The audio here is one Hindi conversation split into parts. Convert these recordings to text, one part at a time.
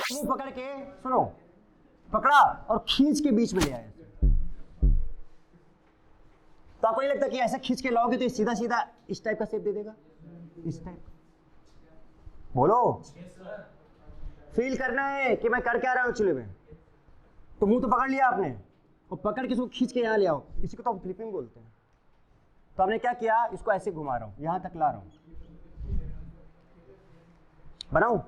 मुंह पकड़ के, सुनो, पकड़ा और खींच के बीच में ले आया। तो आपको नहीं लगता कि ऐसा खींच के लाओगे तो ये सीधा सीधा इस टाइप का शेप दे देगा? इस टाइप। बोलो, फील करना है कि मैं कर क्या रहा हूं एक्चुअली में। तो मुंह तो पकड़ लिया आपने और पकड़ के इसको खींच के यहां ले आओ, इसी को तो हम फ्लिपिंग बोलते हैं। तो हमने क्या किया, इसको ऐसे घुमा रहा हूं, यहां तक ला रहा हूं। बनाऊं?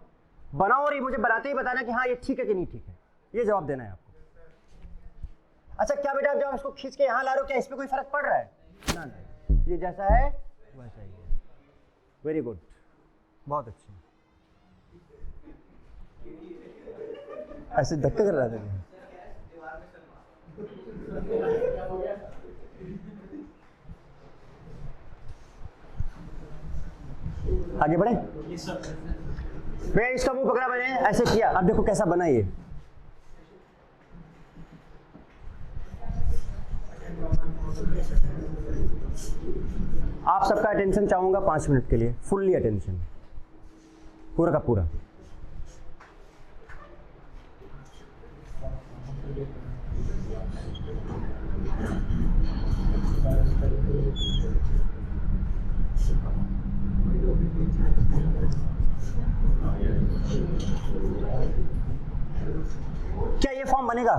बनाओ और ये मुझे बनाते ही बताना कि हाँ ये ठीक है कि नहीं ठीक है, ये जवाब देना है आपको। अच्छा क्या बेटा, जब इसको खींच के यहां ला रहे हो, क्या इसमें कोई फर्क पड़ रहा है? ना ना, ये जैसा है वैसा ही है। वेरी गुड, बहुत अच्छे। ऐसे धक्का कर रहा था। आगे बढ़े। मैं इसका मुंह पकड़ा, मैंने ऐसे किया, अब देखो कैसा बना ये। आप सबका अटेंशन चाहूंगा 5 मिनट के लिए, फुल्ली अटेंशन, पूरा का पूरा। क्या ये फॉर्म बनेगा?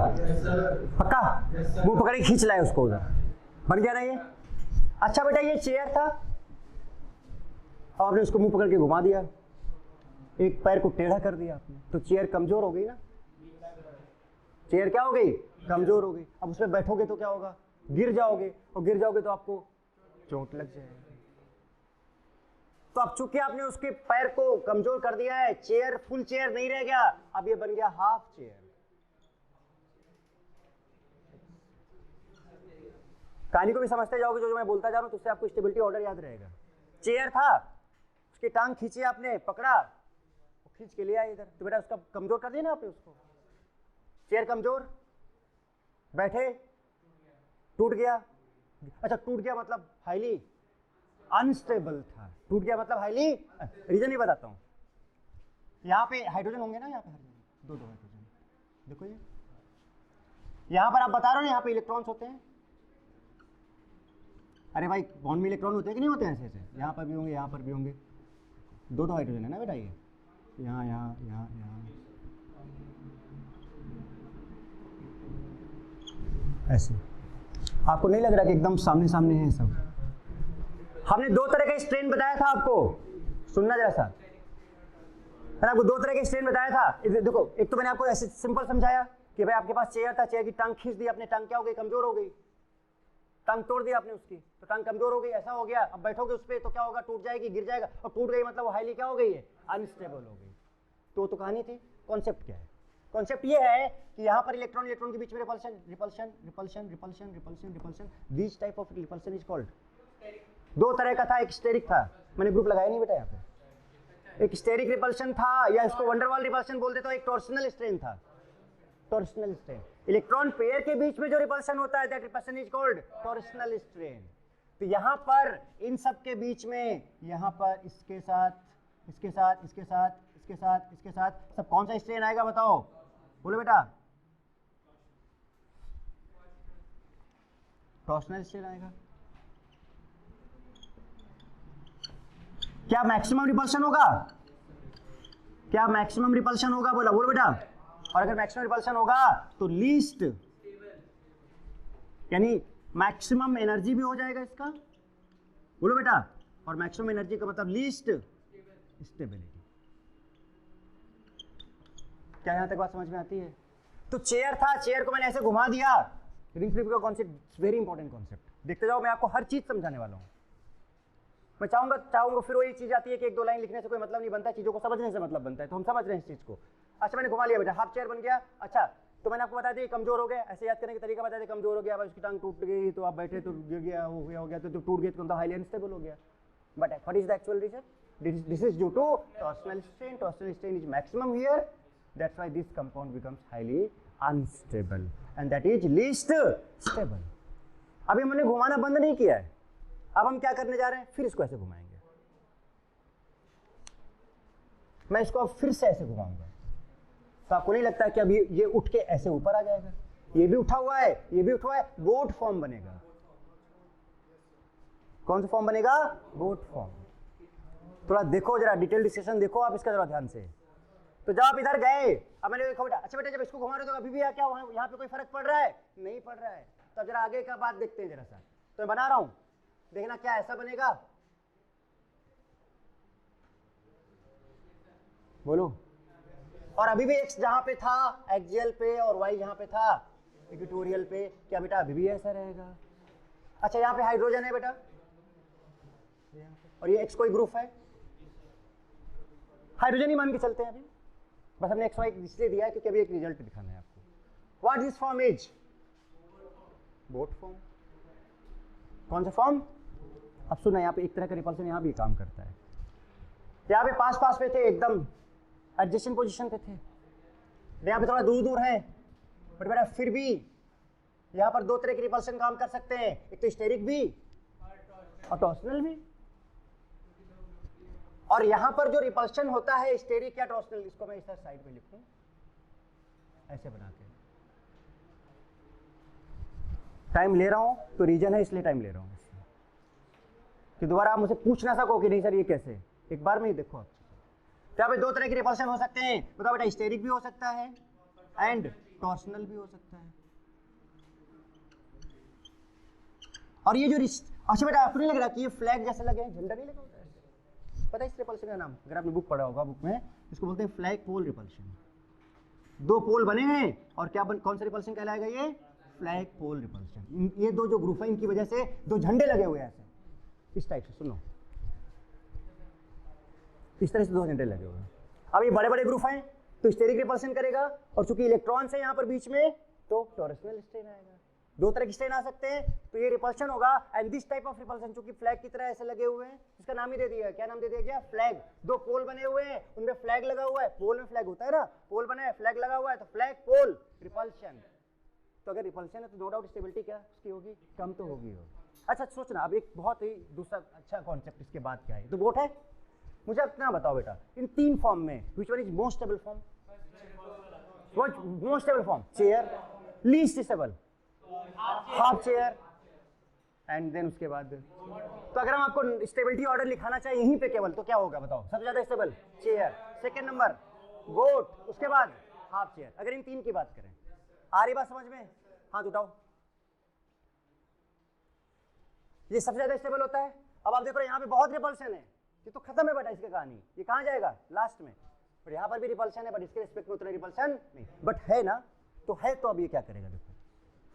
पक्का? मुंह पकड़ के खींच लाए उसको उधर, बन गया ना ये? अच्छा बेटा, ये चेयर था और आपने उसको मुंह पकड़ के घुमा दिया, एक पैर को टेढ़ा कर दिया आपने, तो चेयर कमजोर हो गई ना? चेयर क्या हो गई? कमजोर हो गई। अब उसमें बैठोगे तो क्या होगा? गिर जाओगे, और गिर जाओगे तो आपको चोट लग जाएगी। तो अब चूंकि आपने उसके पैर को कमजोर कर दिया है, चेयर फुल चेयर नहीं रह गया, अब ये बन गया हाफ चेयर। कहानी को भी समझते जाओगे, जो मैं बोलता जा रहा हूं, तो उससे आपको स्टेबिलिटी ऑर्डर याद रहेगा। चेयर था, उसकी टांग खींची आपने, पकड़ा, खींच के ले आए इधर, तो बेटा उसका कमजोर कर दिया ना आपने उसको। चेयर कमजोर, बैठे, टूट गया। अच्छा, टूट गया मतलब हाईली अनस्टेबल था। टूट गया मतलब हाईली, रीजन ही बताता हूं। यहां पे हाइड्रोजन होंगे ना, यहां पे दो हाइड्रोजन, देखो ये यहां पर आप बता रहे हो ना, यहां पे इलेक्ट्रॉन्स होते हैं। अरे भाई, बॉन्ड में इलेक्ट्रॉन होते हैं कि नहीं होते हैं? ऐसे ऐसे यहाँ पर भी होंगे, यहाँ पर भी होंगे। दो हाइड्रोजन है ना बेटा, ये यहाँ यहाँ यहाँ यहाँ ऐसे। आपको नहीं लग रहा कि एकदम सामने सामने है सब? हमने 2 तरह का स्ट्रेन बताया था आपको, सुनना जरा सा। मैंने आपको 2 तरह के स्ट्रेन बताया था। देखो, एक तो मैंने आपको ऐसे सिंपल समझाया कि भाई आपके पास चेयर था, चेयर की टांग खींच दी आपने, टांग क्या हो गई? कमजोर हो गई। टांग तोड़ दी आपने उसकी, तो टांग कमजोर हो गई, ऐसा हो गया। अब बैठोगे उस पर तो क्या होगा? टूट जाएगी, गिर जाएगा। और टूट गई मतलब वो हाईली क्या हो गई है? अनस्टेबल हो गई। तो कहानी थी। कॉन्सेप्ट क्या है? कॉन्सेप्ट ये है कि यहाँ पर इलेक्ट्रॉन इलेक्ट्रॉन के बीच में repulsion repulsion repulsion repulsion repulsion repulsion, this type of repulsion is called. 2 तरह का था, एक स्टेरिक था, मैंने ग्रुप लगाया नहीं बेटा यहाँ पे। एक स्टेरिक रिपल्शन था, या इसको वंडरवाल रिपल्शन बोल देते हो। एक टॉर्सनल स्ट्रेन था, टॉर्सनल स्ट्रेन। इलेक्ट्रॉन पेयर के बीच में जो रिपल्शन होता है, that repulsion is called torsional strain. तो यहाँ पर इन सब के बीच में, यहाँ पर इसके साथ इसके साथ इसके साथ इसके साथ इसके साथ सब कौन सा स्ट्रेन आएगा बताओ? बोलो बेटा, टॉर्सनल स्ट्रेन आएगा। क्या मैक्सिमम रिपल्शन होगा? क्या मैक्सिमम रिपल्शन होगा? बोला, बोलो बेटा। और अगर मैक्सिमम रिपल्शन होगा तो लीस्ट, यानी मैक्सिमम एनर्जी भी हो जाएगा इसका। बोलो बेटा। और मैक्सिमम एनर्जी का मतलब लीस्ट स्टेबिलिटी। क्या यहां तक बात समझ में आती है? तो चेयर था, चेयर को मैंने ऐसे घुमा दिया। रिंग फ्लिप का कॉन्सेप्ट वेरी इंपॉर्टेंट कॉन्सेप्ट। देखते जाओ, मैं आपको हर चीज समझाने वाला हूं। मैं चाहूंगा फिर वही चीज आती है कि 1-2 लाइन लिखने से कोई मतलब नहीं बनता, चीजों को समझने से मतलब बनता है। तो हम समझ रहे हैं इस चीज को। अच्छा, मैंने घुमा लिया बेटा, हाफ चेयर बन गया। अच्छा, तो मैंने आपको बता दिया कमजोर हो गया, ऐसे याद करने का तरीका बता दिया। कमजोर हो गया, उसकी टांग टूट गई, तो आप बैठे तो गिर गया, हो गया तो टूट गया, तो हाईली अनस्टेबल हो गया। But what is the actual reason? This is due to torsional strain. Torsional strain is maximum here. That's why this compound becomes highly unstable, and that is least stable. अभी हमने घुमाना बंद नहीं किया है। अब हम क्या करने जा रहे हैं? फिर इसको ऐसे घुमाएंगे। मैं इसको अब फिर से ऐसे घुमाऊंगा। तो आपको नहीं लगता है कि अभी ये उठ के ऐसे ऊपर आ जाएगा? ये भी उठा हुआ है, ये भी उठा हुआ है, बोट फॉर्म बनेगा। कौन सा फॉर्म बनेगा? Boat form. थोड़ा देखो, जरा डिटेल डिस्कशन देखो आप इसका जरा ध्यान से। तो जब आप इधर गए, अब मैंने देखो बेटा, अच्छा बेटा जब इसको घुमा रहे हो तो अभी भी क्या यहाँ पे कोई फर्क पड़ रहा है? नहीं पड़ रहा है। तब जरा आगे का बात देखते हैं जरा सा। तो मैं बना रहा हूं, देखना क्या ऐसा बनेगा, बोलो। और अभी भी एक्स जहां पे था एक्सियल पे और वाई जहां पे था इक्वेटोरियल पे, क्या बेटा अभी भी ऐसा रहेगा? अच्छा यहाँ पे हाइड्रोजन है बेटा, और ये एक्स कोई ग्रुप है, हाइड्रोजन ही मान के चलते हैं अभी। बस हमने एक्स वाई इसलिए दिया है क्योंकि अभी एक रिजल्ट दिखाना है आपको। What this form is? Boat form. कौन सा फॉर्म? अब सुना, यहाँ पे एक तरह का रिपल्सन यहाँ भी काम करता है। यहाँ पे पास पास पे थे, एकदम एडजेसेंट पोजीशन पे थे, यहाँ पे थोड़ा दूर दूर है, बट बेटा फिर भी यहाँ पर दो तरह के रिपल्सन काम कर सकते हैं, एक तो स्टेरिक भी और टॉर्सनल भी। और यहाँ पर जो रिपल्शन होता है स्टेरिक या टॉर्सनल, इसको मैं इस साइड पे लिखूं ऐसे बना के। टाइम ले रहा हूं तो रीजन है इसलिए टाइम ले रहा हूं, कि दोबारा आप मुझे पूछ ना सको कि नहीं सर ये कैसे, एक बार में ही देखो आप। तो यहाँ पे दो तरह के रिपल्शन हो सकते हैं, बताओ बेटा, स्टेरिक भी हो सकता है एंड टॉर्सनल भी हो सकता है। और ये जो अच्छा बेटा आपको नहीं लग रहा कि ये फ्लैग जैसे लगे हैं, झंडा नहीं लगा होता है? पता है इस रिपल्शन का नाम? अगर आपने बुक पढ़ा होगा, बुक में इसको बोलते हैं फ्लैग पोल रिपल्शन। दो पोल बने हैं और क्या कौन सा रिपल्शन कहलाएगा? ये फ्लैग पोल रिपल्शन। ये दो जो ग्रुप है इनकी वजह से दो झंडे लगे हुए हैं ऐसे, इस टाइप से, सुनो इस तरह से दो झंडे लगे हुए हैं। अब ये बड़े बड़े ग्रुप हैं तो स्टेरिक रिपल्शन करेगा, और चूंकि इलेक्ट्रॉन्स है यहाँ पर बीच में तो टॉर्सनल स्ट्रेन आएगा। दो तरह के स्ट्रेन आ सकते हैं, तो ये रिपल्शन होगा। And this type of repulsion चूंकि फ्लैग की तरह ऐसे लगे हुए हैं, इसका नाम ही दे दिया। क्या नाम दे दिया गया? फ्लैग। दो पोल बने हुए हैं, उनमें फ्लैग लगा हुआ है, पोल में फ्लैग होता है ना, पोल बना है, फ्लैग लगा हुआ है, तो फ्लैग पोल रिपल्शन। तो अगर रिपल्शन है तो नो डाउट स्टेबिलिटी क्या उसकी होगी? कम तो होगी। अच्छा सोचना, अब एक बहुत ही दूसरा अच्छा कॉन्सेप्ट इसके बाद क्या है, तो बोट है। मुझे अपना बताओ बेटा, इन तीन फॉर्म में which one is most stable form? What most stable form? Chair. Least stable half chair, and then उसके बाद। तो अगर हम आपको स्टेबिलिटी ऑर्डर लिखाना चाहिए यहीं पे केवल, तो क्या होगा बताओ? सबसे ज्यादा stable chair, second number boat, उसके बाद हाफ चेयर। अगर इन तीन की बात करें, आ रही बात समझ में? हाथ उठाओ। ये सबसे ज्यादा स्टेबल होता है। अब आप देखो यहाँ पे बहुत रिपल्शन है, ये तो खत्म है बेटा इसकी कहानी, ये कहाँ जाएगा? लास्ट में। पर यहाँ पर भी रिपल्शन है, बट इसके रिस्पेक्ट में उतना रिपल्शन नहीं, बट है ना, तो है। तो अब ये क्या करेगा? देखो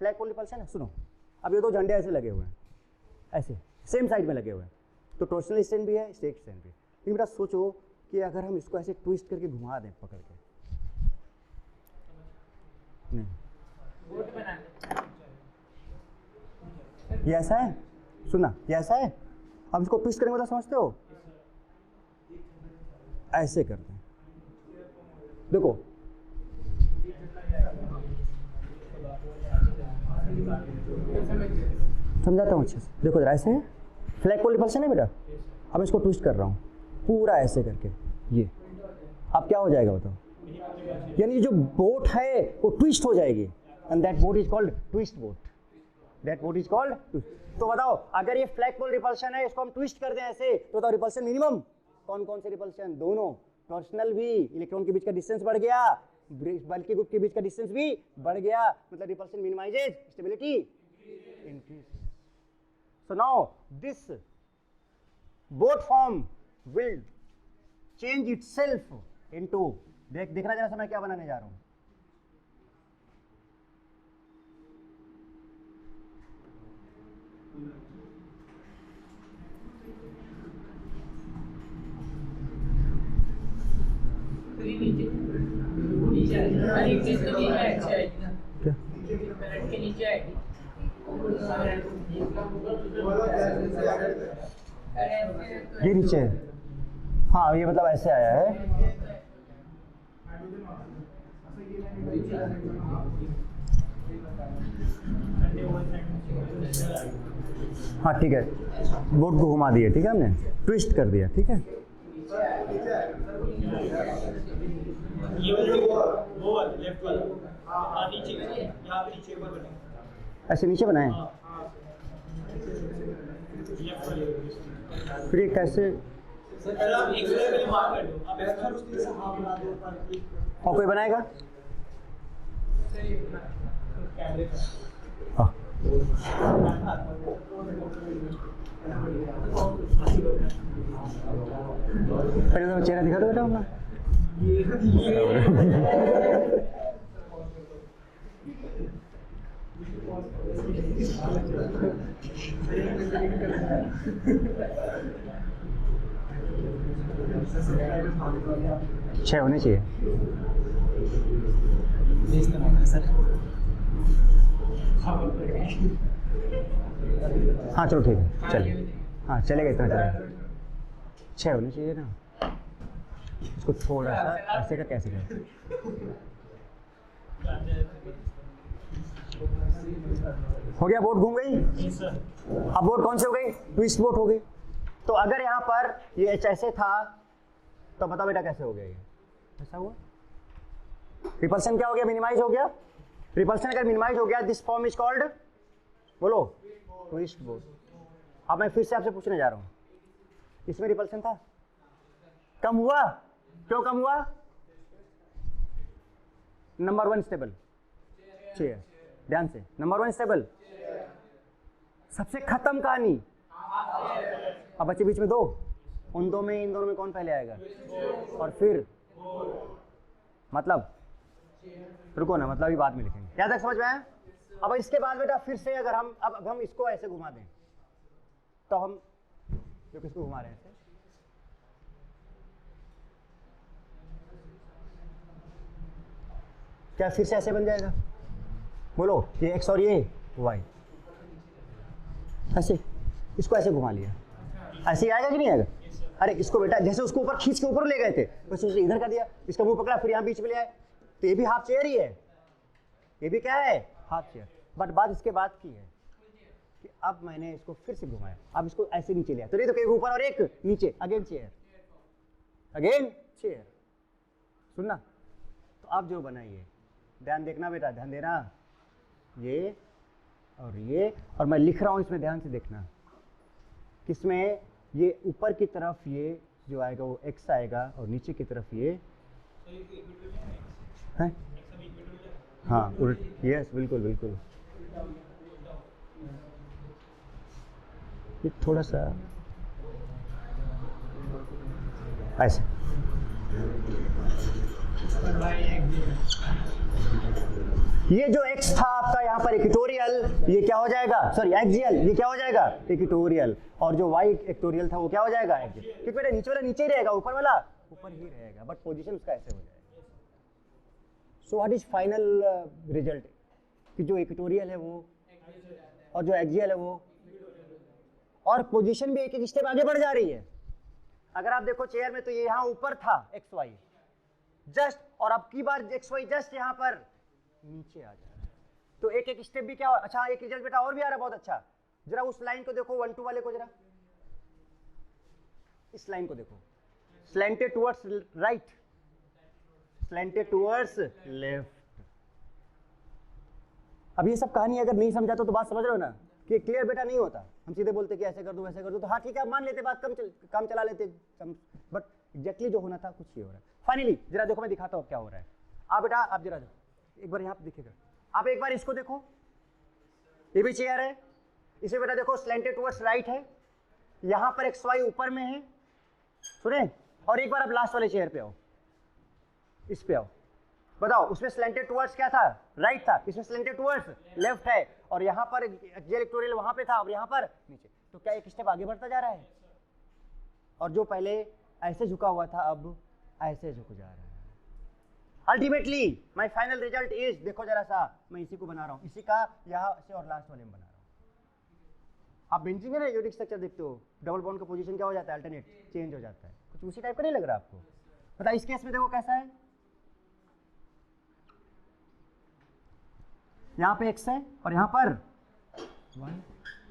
फ्लैग पोल रिपल्शन है। सुनो, अब ये दो झंडे ऐसे लगे हुए हैं, ऐसे सेम साइड में लगे हुए हैं, तो टॉर्सनल स्ट्रेन भी है, स्टेरिक स्ट्रेन भी। लेकिन बेटा सोचो कि अगर हम इसको ऐसे ट्विस्ट करके घुमा दें पकड़ के, नहीं ये ऐसा है, सुनना ये ऐसा है। अब इसको ट्विस्ट करने वाला समझते हो? ऐसे करते हैं, देखो समझाता हूँ अच्छे से। देखो जरा, ऐसे है, फ्लैग पोल रिपल्शन है बेटा। अब इसको ट्विस्ट कर रहा हूँ पूरा ऐसे करके, ये अब क्या हो जाएगा बताओ? यानी जो बोट है वो ट्विस्ट हो जाएगी, and that boat is called twist boat. That boat is called twist. तो बताओ अगर ये फ्लैग पोल रिपल्शन है, इसको हम ट्विस्ट कर दें ऐसे, तो बताओ रिपल्शन मिनिमम कौन कौन से रिपल्शन? दोनों, टॉर्सनल भी, इलेक्ट्रॉन के बीच का डिस्टेंस बढ़ गया, बल्कि ग्रुप के बीच का डिस्टेंस भी बढ़ गया, मतलब repulsion minimises, stability increase. So now this boat form will change itself into, देखना जरा सा मैं क्या बनाने जा रहा हूं। ये नीचे, हाँ ये मतलब ऐसे आया है। हाँ ठीक है, बोट को घुमा दिया, ठीक है, हमने ट्विस्ट कर दिया, ठीक है। लेफ्ट वाला नीचे यहाँ पे नीचे ऊपर बनेगा, ऐसे नीचे बनाए लेफ्ट वाले। फिर ये कैसे? पहले आप एक लेवल पहले मार्क कर दो, आप ऐसा उसके से हां बना दो और कोई बनाएगा? कैमरे का। हाँ पहले तो चेहरा दिखा दो बेटा अपना। छह होने चाहिए। हाँ चलो ठीक है, चलिए। हाँ चलेगा, इतना चलेगा। छह होने चाहिए ना। इसको थोड़ा सा ऐसे का कैसे करें? हो गया, बोट घूम गई। अब बोट कौन सी हो गई? ट्विस्ट बोट हो गई। तो अगर यहाँ पर ये एच ऐसे था तो बताओ बेटा कैसे हो गया? ये ऐसा हुआ। रिपल्सन क्या हो गया? मिनिमाइज हो गया। रिपल्सन अगर मिनिमाइज हो गया, दिस फॉर्म इज कॉल्ड, बोलो, ट्विस्ट बोट। अब मैं फिर से आपसे पूछने जा रहा हूँ, इसमें रिपल्सन था? कम हुआ? क्यों कम हुआ? Number one stable chair. ध्यान से, नंबर वन स्टेबल। सबसे खत्म कहानी। अब बच्चे बीच में दो, उन दो में, इन दोनों में कौन पहले आएगा? और फिर मतलब, रुको ना, मतलब ये बाद में लिखेंगे। क्या तक समझ में आया? अब इसके बाद बेटा फिर से अगर हम अब हम इसको ऐसे घुमा दें तो हम जो किसको घुमा रहे हैं ऐसे, क्या फिर से ऐसे बन जाएगा? बोलो, ये एक्स और ये वाई। ऐसे इसको ऐसे घुमा लिया, ऐसे ही आएगा कि नहीं आएगा? अरे इसको बेटा जैसे उसको ऊपर खींच के ऊपर ले गए थे, वैसे उसे इधर कर दिया, इसका मुंह पकड़ा, फिर यहाँ बीच में ले आए, तो ये भी हाफ चेयर ही है। ये भी क्या है? Half chair. बट बात इसके बाद की है कि अब मैंने इसको फिर से घुमाया, अब इसको ऐसे नीचे लिया, तो नहीं तो एक ऊपर और एक नीचे, अगेन चेयर, अगेन चेयर। सुनना, तो अब जो बनाइए, ध्यान देखना बेटा, ध्यान देना, ये और ये, और मैं लिख रहा हूं इसमें ध्यान से देखना, किसमें? ये ऊपर की तरफ ये जो आएगा वो x आएगा और नीचे की तरफ ये है। हाँ उल्ट, यस बिल्कुल बिल्कुल। ये थोड़ा सा ऐसे, ये जो x था आपका यहाँ पर इक्वेटोरियल, ये क्या हो जाएगा? सॉरी एक्सियल, ये क्या हो जाएगा? इक्वेटोरियल। और जो y इक्वेटोरियल था वो क्या हो जाएगा? एक्सियल। क्योंकि बेटा नीचे वाला नीचे ही रहेगा, ऊपर वाला ऊपर ही रहेगा, बट पोजीशन उसका ऐसे हो जाएगा। So what is final result? कि जो इक्वेटोरियल है वो और जो एक्सियल है वो, और पोजीशन भी एक एक स्टेप आगे बढ़ जा रही है। अगर आप देखो चेयर में तो ये यहाँ ऊपर था एक्स वाई जस्ट, और अब की बार एक्स वाई जस्ट यहाँ पर नीचे आ जा रहा है, तो एक एक स्टेप भी क्या हो? अच्छा एक रिजल्ट बेटा और भी आ रहा है बहुत अच्छा। जरा उस लाइन को देखो, 1 2 वाले को, जरा इस लाइन को देखो, slanted towards right, slanted towards left. अब ये सब कहानी अगर नहीं समझा तो बात समझ रहे हो ना कि क्लियर बेटा नहीं होता। हम सीधे बोलते कि ऐसे कर दो वैसे कर दो, तो हाँ ठीक है मान लेते, बात काम चला लेते, बट एग्जैक्टली जो होना था कुछ ही हो रहा है। फाइनली जरा देखो, मैं दिखाता हूँ क्या हो रहा है। आप बेटा आप जरा एक बार यहाँ पे दिखेगा, आप एक बार इसको देखो, ये भी चेयर है, इसे बेटा देखो स्लैंटेड टुवर्ड्स राइट है, यहाँ पर एक्स वाई ऊपर में है, सुने? और एक बार आप लास्ट वाले चेयर पे आओ, इस पे आओ, बताओ उसमें स्लैंटेड टुवर्ड्स क्या था? राइट था, इसमें स्लैंटेड टुवर्ड्स लेफ्ट है, और यहाँ पर एक्सियल इक्वेटोरियल वहाँ पे था और यहाँ पर नीचे, तो क्या एक स्टेप आगे बढ़ता जा रहा है? और जो पहले ऐसे झुका हुआ था अब ऐसे झुक जा रहा है। Ultimately my final result is, देखो जरा सा, मैं इसी को बना रहा हूँ, इसी का यहाँ से और लास्ट वाले में बना रहा हूँ। आप बेंचिंग है ना, यूनिक स्ट्रक्चर देखते हो, डबल बॉन्ड का पोजीशन क्या हो जाता है? अल्टरनेट चेंज हो जाता है, कुछ उसी टाइप का नहीं लग रहा आपको? पता इस केस में देखो कैसा है, यहाँ पे x है और यहाँ पर y,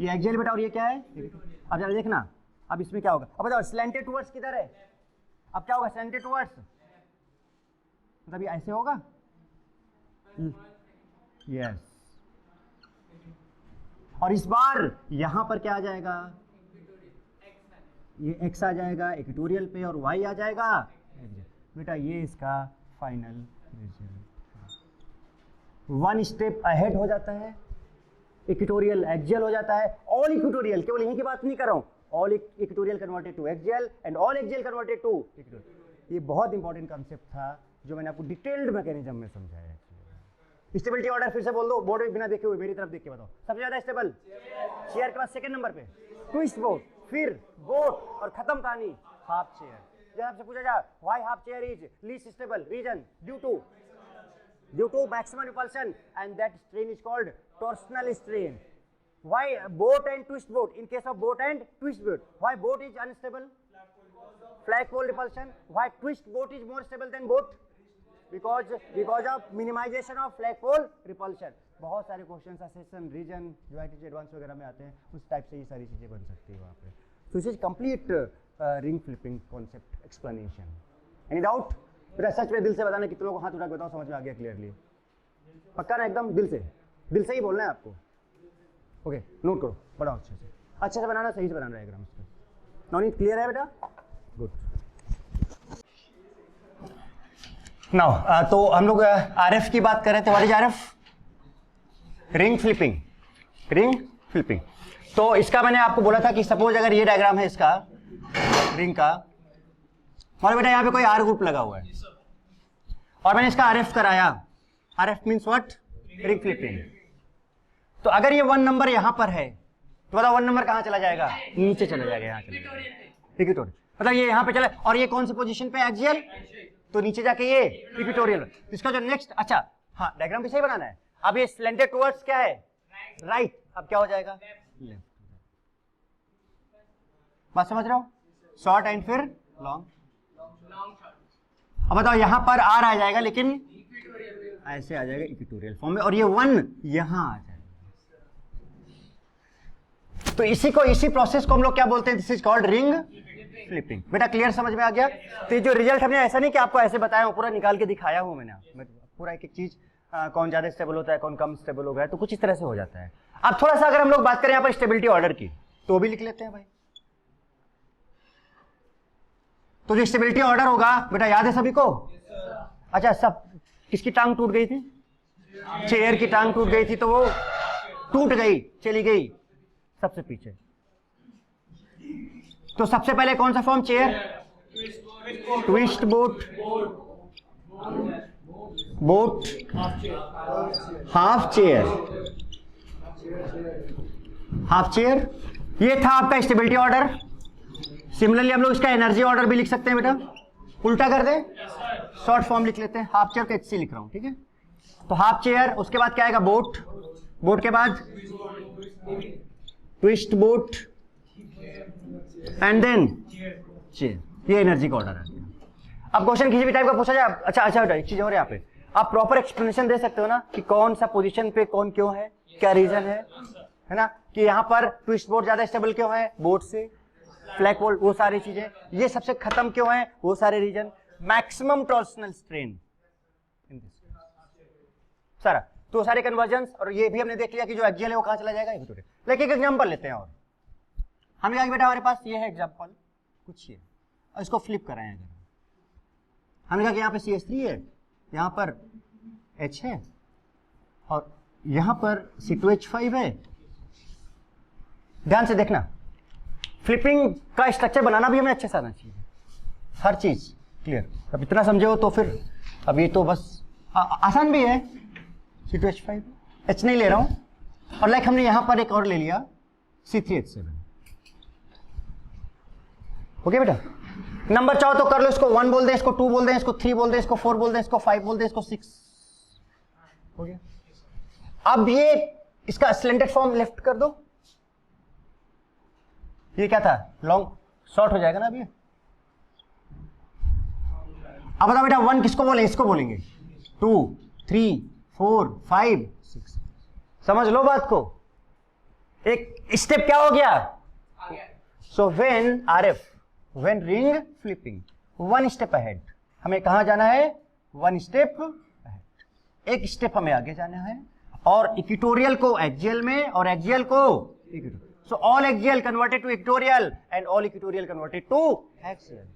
ये एक्सियल बेटा, और ये क्या है? अब जरा देखना, अब इसमें क्या होगा? अब बताओ स्लैंटेड टुवर्ड्स किधर है? अब क्या होगा? स्लैंटेड टुवर्ड्स, मतलब ये ऐसे होगा, यस, और इस बार यहां पर क्या आ जाएगा, ये x आ जाएगा इक्वेटोरियल पे और y आ जाएगा बेटा, ये इसका final result. One step ahead हो जाता है, इक्वेटोरियल एक्सियल हो जाता है, ऑल इक्वेटोरियल, केवल यहीं की बात नहीं कर रहा हूं, all equatorial converted to axial and all axial converted to equatorial. ये बहुत इंपॉर्टेंट कंसेप्ट था जो मैंने आपको डिटेल्ड मैकेनिज्म में समझाया। स्टेबिलिटी ऑर्डर फिर से बोल दो, बोर्ड बिना देखे हुए मेरी तरफ देख के बताओ, सबसे ज्यादा स्टेबल चेयर के बाद सेकंड नंबर पे ट्विस्ट बोट, फिर बोट और खत्म कहानी हाफ चेयर। जब आपसे पूछा जाए why half chair is least stable, reason due to maximum repulsion and that strain is called torsional strain. Why boat and twist boat, in case of boat and twist boat, why boat is unstable, flagpole repulsion, why twist boat is more stable than boat, because of minimization of flagpole repulsion। बहुत सारे क्वेश्चंस असेसन रीजन जो आईटीसी एडवांस वगैरह में आते हैं, उस टाइप से ये सारी चीजें बन सकती है वहाँ पे। तो this is complete ring flipping concept explanation. Any doubt? फिर सच में दिल से बताना, कितने लोगों को हाथ उठा के बताओ समझ में आ गया क्लियरली? पक्का ना, एकदम दिल से ही बोलना है आपको। ओके, नोट करो, पढ़ाओ अच्छे से बनाना, सही से बनाना डायग्राम इसका। नॉनीत क्लियर है बेटा? गुड। नाउ तो हम लोग आरएफ की बात कर रहे थे। What is RF? Ring flipping. तो इसका मैंने आपको बोला था कि सपोज अगर ये डायग्राम है इसका रिंग का, और बेटा यहाँ पे कोई आर ग्रुप लगा हुआ है और मैंने इसका आरएफ कराया। RF means what? Ring flipping. तो अगर ये 1 नंबर यहाँ पर है तो बताओ 1 नंबर कहाँ चला जाएगा? नीचे चला जाएगा, यहाँ चला जाएगा, इक्वेटोरियल। मतलब ये यहाँ पे चला, और ये कौन सी पोजीशन पे? एक्सियल, तो नीचे जाके ये इक्वेटोरियल। इसका जो नेक्स्ट, अच्छा हाँ डायग्राम भी सही बनाना है। अब ये स्लेंटेड टुवर्ड्स क्या है? राइट। अब क्या हो जाएगा? लेफ्ट। बात समझ रहे हो? शॉर्ट एंड फिर लॉन्ग। अब बताओ यहाँ पर आर आ जाएगा, लेकिन ऐसे आ जाएगा इक्वेटोरियल फॉर्म में, और ये 1 यहाँ आ जाएगा। तो इसी प्रोसेस को हम लोग क्या बोलते हैं? This is called ring flipping. बेटा क्लियर, समझ में आ गया? तो जो रिजल्ट हमने ऐसा नहीं कि आपको ऐसे बताया, पूरा निकाल के दिखाया हूं मैंने, पूरा एक चीज कौन ज्यादा स्टेबल होता है, कौन कम स्टेबल हो गया, तो कुछ इस तरह से हो जाता है। अब थोड़ा सा अगर हम लोग बात करें यहाँ पर स्टेबिलिटी ऑर्डर की, तो भी लिख लेते हैं भाई। तो जो स्टेबिलिटी ऑर्डर होगा बेटा याद है सभी को? अच्छा, सब किसकी टांग टूट गई थी? चेयर की टांग टूट गई थी, तो वो टूट गई, चली गई सबसे पीछे। तो सबसे पहले कौन सा form? Chair, twist boat, half chair. ये था आपका स्टेबिलिटी ऑर्डर। सिमिलरली हम लोग इसका एनर्जी ऑर्डर भी लिख सकते हैं बेटा। उल्टा कर दे, शॉर्ट फॉर्म लिख लेते हैं। हाफ चेयर का HC लिख रहा हूं, ठीक है? तो हाफ चेयर, उसके बाद क्या आएगा? बोट के बाद twist boat and then chair. ये एनर्जी का ऑर्डर है। अब क्वेश्चन किसी भी टाइप का पूछा जाए, अच्छा बेटा एक चीज और, यहाँ पे आप प्रॉपर एक्सप्लेनेशन दे सकते हो ना कि कौन सा पोजीशन पे कौन क्यों है, क्या रीजन है ना? कि यहाँ पर ट्विस्ट बोट ज्यादा स्टेबल क्यों है बोट से, फ्लैगपोल, वो सारी चीजें, ये सबसे खत्म क्यों है, वो सारे रीजन, मैक्सिमम टॉर्सनल स्ट्रेन सारा, तो सारे कन्वर्जेंस। और ये भी हमने देख लिया कि जो एक्सियल है वो कहां चला जाएगा? इक्वेटोरियल। लेकिन एक एग्जांपल लेते हैं, और हमने कहा कि बेटा हमारे पास ये है एग्जांपल कुछ ये, और इसको फ्लिप कराएं। अगर हमने कहा कि यहाँ पे CH3 है, यहाँ पर H है, और यहाँ पर C2H5 है। ध्यान से देखना, फ्लिपिंग का स्ट्रक्चर बनाना भी हमें अच्छे से आना चाहिए, हर चीज क्लियर। अब इतना समझे हो तो फिर, अब ये तो बस आसान भी है। C2H5, H नहीं ले रहा हूं, और लाइक हमने यहां पर एक और ले लिया C3H7। ओके बेटा, नंबर चाहो तो कर लो, इसको 1 बोल दें, इसको 2 बोल दें, इसको 3 बोल दें, इसको 4 बोल दें, इसको 5 बोल दें, इसको 6 हो गया। अब ये इसका स्लेंटेड फॉर्म लेफ्ट कर दो। ये क्या था? लॉन्ग, शॉर्ट हो जाएगा ना अब ये। अब बताओ बेटा 1 किसको बोले? इसको बोलेंगे। 2, 3, 4, 5, 6। समझ लो बात को, एक स्टेप क्या हो गया? So when RF, when ring flipping, 1 step ahead. हमें कहां जाना है? 1 स्टेप अहेड। एक स्टेप हमें आगे जाना है और इक्वेटोरियल को एक्सियल में और एक्सियल को equatorial. So all axial converted to equatorial and all equatorial converted to axial.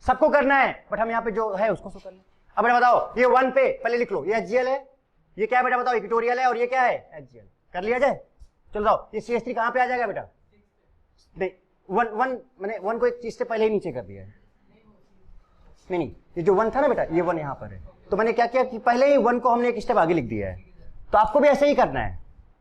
सबको करना है, बट हम यहाँ पे जो है उसको कर लें। अब बेटा बताओ, ये 1 पे पहले लिख लो, ये एक्सियल है, ये क्या है बेटा बताओ, इक्वेटोरियल है, और ये क्या है, एक्सियल। कर लिया जाए? चलो जाओ, ये CH3 कहाँ पे आ जाएगा बेटा? नहीं, 1 मैंने 1 को एक चीज से पहले ही नीचे कर दिया है। नहीं, ये जो 1 था ना बेटा, ये 1 यहाँ पर है, तो मैंने क्या किया कि पहले ही 1 को हमने एक स्टेप आगे लिख दिया है। तो आपको भी ऐसे ही करना है,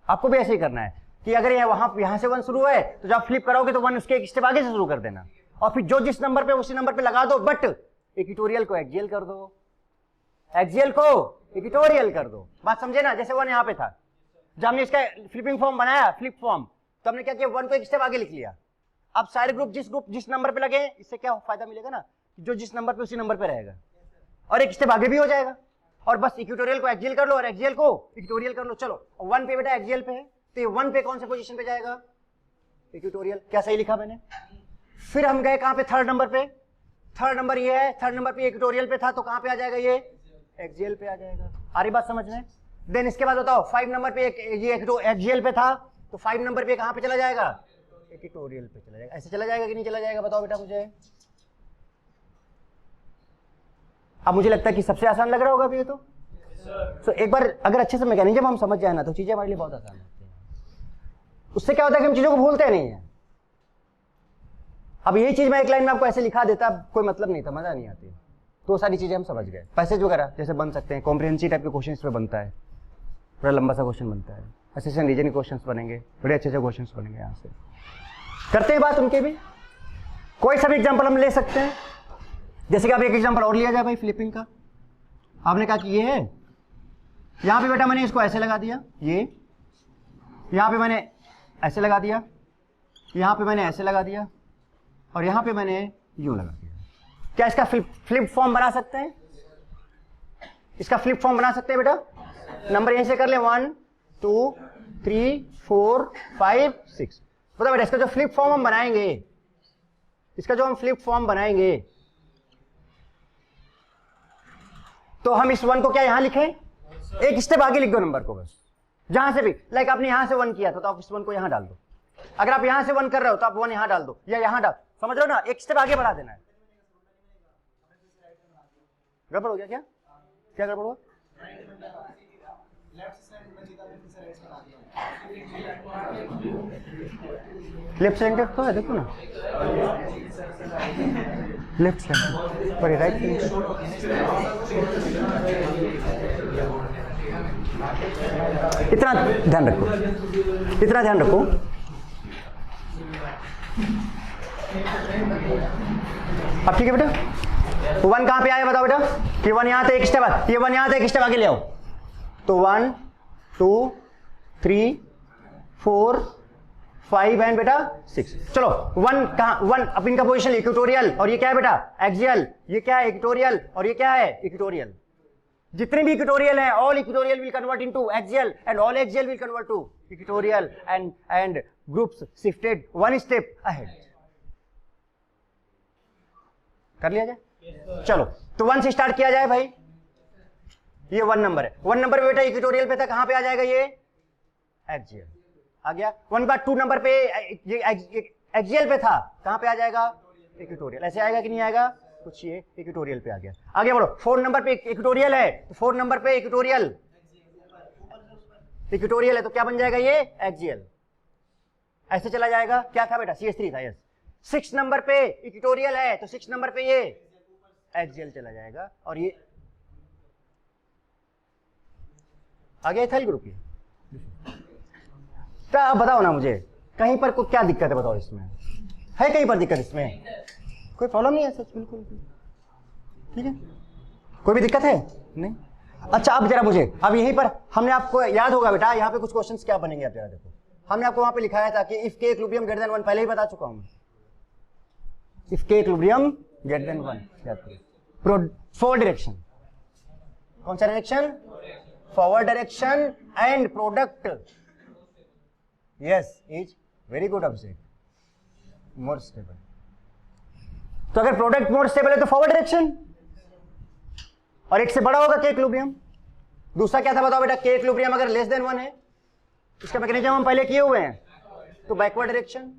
आपको भी ऐसे ही करना है कि अगर ये यहाँ से 1 शुरू है तो जब फ्लिप करोगे तो 1 उसके एक स्टेप आगे से शुरू कर देना, और फिर जो जिस नंबर पे उसी नंबर पे लगा दो, बट इक्वेटोरियल को एक्सियल कर दो, एक्सियल को इक्वेटोरियल कर दो। बात समझे ना? जैसे 1 यहाँ पे था, जब हमने इसका फ्लिपिंग फॉर्म बनाया, फ्लिप फॉर्म, तो हमने क्या किया, 1 को एक स्टेप आगे लिख लिया। अब सारे ग्रुप जिस नंबर पे लगे, इससे क्या फायदा मिलेगा ना, जो जिस नंबर पे उसी नंबर पे रहेगा और एक स्टेप आगे भी हो जाएगा। और बस इक्वेटोरियल को एक्सियल कर लो और एक्सियल को इक्वेटोरियल कर लो। चलो 1 पे बेटा एक्सियल पे है, तो ये 1 पे कौन से पोजीशन पे जाएगा, इक्वेटोरियल। क्या सही लिखा मैंने? फिर हम गए कहां पे, थर्ड नंबर पे। थर्ड नंबर ये है, थर्ड नंबर पे इक्वेटोरियल पे था, तो कहां पे आ जाएगा, ये एक्सियल पे आ जाएगा। आ रही बात समझ में? देन इसके बाद बताओ 5 नंबर पे ये एक्सियल पे था, तो 5 नंबर पे कहां पे चला जाएगा, इक्वेटोरियल पे चला जाएगा। ऐसे चला जाएगा कि नहीं चला जाएगा, बताओ बेटा मुझे। अब मुझे लगता है कि सबसे आसान लग रहा होगा अभी ये तो एक बार अगर अच्छे से मैकेनिज्म हम समझ जाए ना, तो चीजें हमारे लिए बहुत आसान होती हैं। उससे क्या होता है कि हम चीजों को भूलते नहीं है। अब यही चीज मैं एक लाइन में आपको ऐसे लिखा देता, कोई मतलब नहीं था, मजा नहीं आती। तो सारी चीजें हम समझ गए। पैसेज वगैरह जैसे बन सकते हैं, कॉम्प्रिहेंसिव टाइप के क्वेश्चन पे बनता है, बड़ा लंबा सा क्वेश्चन बनता है, असिस्टेंट रीजनिंग क्वेश्चन बनेंगे, बड़े अच्छे अच्छे क्वेश्चन बनेंगे। यहाँ से करते हैं बात उनके भी। कोई सा भी एग्जाम्पल हम ले सकते हैं। जैसे कि आप एक एग्जांपल और लिया जाए भाई फ्लिपिंग का। आपने कहा कि ये है, यहां पे बेटा मैंने इसको ऐसे लगा दिया, ये यहां पे मैंने ऐसे लगा दिया, यहां पे मैंने ऐसे लगा दिया, और यहां पे मैंने यूं लगा दिया। क्या इसका फ्लिप फॉर्म बना सकते हैं? इसका फ्लिप फॉर्म बना सकते हैं बेटा? नंबर यहीं से कर ले, 1 2 3 4 5 6। बताओ बेटा, इसका जो फ्लिप फॉर्म हम बनाएंगे, इसका जो हम फ्लिप फॉर्म बनाएंगे, तो हम इस 1 को क्या यहां लिखें, एक स्टेप आगे लिख दो नंबर को बस, जहां से भी। लाइक आपने यहां से 1 किया था, तो आप इस 1 को यहां डाल दो। अगर आप यहां से 1 कर रहे हो तो आप 1 यहां डाल दो, या यहां डाल, समझ रहे हो ना? एक स्टेप आगे बढ़ा देना है। गड़बड़ हो गया क्या? क्या गड़बड़ हुआ? लेफ्ट सेंटर तो है, देखो ना, लेफ्ट सेंटर पर राइट सेंटर। इतना ध्यान रखो, इतना ध्यान रखो। अब ठीक है बेटा, 1 कहां पे आया बताओ बेटा, कि 1 यहां से एक स्टेप, ये 1 यहां से एक स्टेप आगे ले आओ, तो 1 2 3 4 5 एंड बेटा 6। चलो 1 कहां, 1 अब इनका पोजीशन इक्वेटोरियल, और ये क्या है बेटा, एक्सियल। ये क्या है, इक्वेटोरियल, और ये क्या है, इक्वेटोरियल। जितने भी इक्वेटोरियल हैं, all equatorial will convert into axial, and all axial will convert to equatorial, and groups shifted 1 step ahead. कर लिया जाए? चलो तो 1 से स्टार्ट किया जाए भाई। ये 1 नंबर है, 1 नंबर पे बेटा इक्वेटोरियल पे था, कहां पे आ जाएगा, ये एक्सियल आ गया। 1 बार 2 नंबर पे ये एक्सियल पे था, कहां पे आ जाएगा, इक्वेटोरियल। ऐसे आएगा कि नहीं आएगा, कुछ ये इक्वेटोरियल पे आ गया। आगे बढ़ो, 4 नंबर पे इक्वेटोरियल है, तो 4 नंबर पे इक्वेटोरियल है, तो क्या बन जाएगा, ये एक्सियल। ऐसे चला जाएगा। क्या था बेटा, CH3 था, यस। 6 नंबर पे इक्वेटोरियल है, तो 6 नंबर पे ये एक्सियल चला जाएगा, और ये आ गया इथाइल ग्रुप। तो अब बताओ ना मुझे, कहीं पर कोई क्या दिक्कत है बताओ, इसमें है कहीं पर दिक्कत, इसमें कोई प्रॉब्लम नहीं है सच, बिल्कुल ठीक है, कोई भी दिक्कत है नहीं। अच्छा अब जरा मुझे, अब यहीं पर हमने आपको याद होगा बेटा, यहाँ पे कुछ क्वेश्चंस क्या बनेंगे, आप जरा देखो। हमने आपको वहां पे लिखाया था कि इफ के इक्विलिब्रियम ग्रेटर देन 1, पहले ही बता चुका हूं। इफ के इक्विलिब्रियम ग्रेटर देन 1, याद करो। 4 डायरेक्शन, कौन सा direction, forward direction and product, yes is very good Abhishek, more stable. तो अगर प्रोडक्ट मोर स्टेबल है तो फॉरवर्ड डायरेक्शन, और एक से बड़ा होगा के इक्विलिब्रियम, दूसरा क्या था बताओ बेटा, के इक्विलिब्रियम अगर लेस देन 1 है, इसका मैकेनिज्म हम पहले किए हुए हैं, तो backward direction,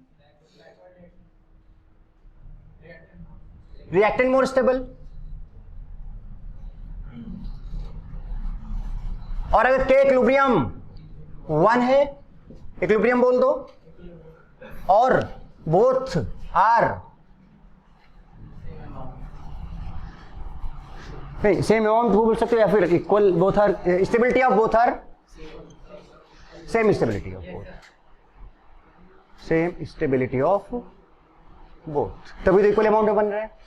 reactant more stable, और अगर के इक्विलिब्रियम 1 है, इक्विलिब्रियम बोल दो, और बोथ आर नहीं सेम अमाउंट बोल सकते हो, या फिर equal, both are stability of both are same stability of both, same stability of both, तभी तो इक्वल अमाउंट में बन रहा है।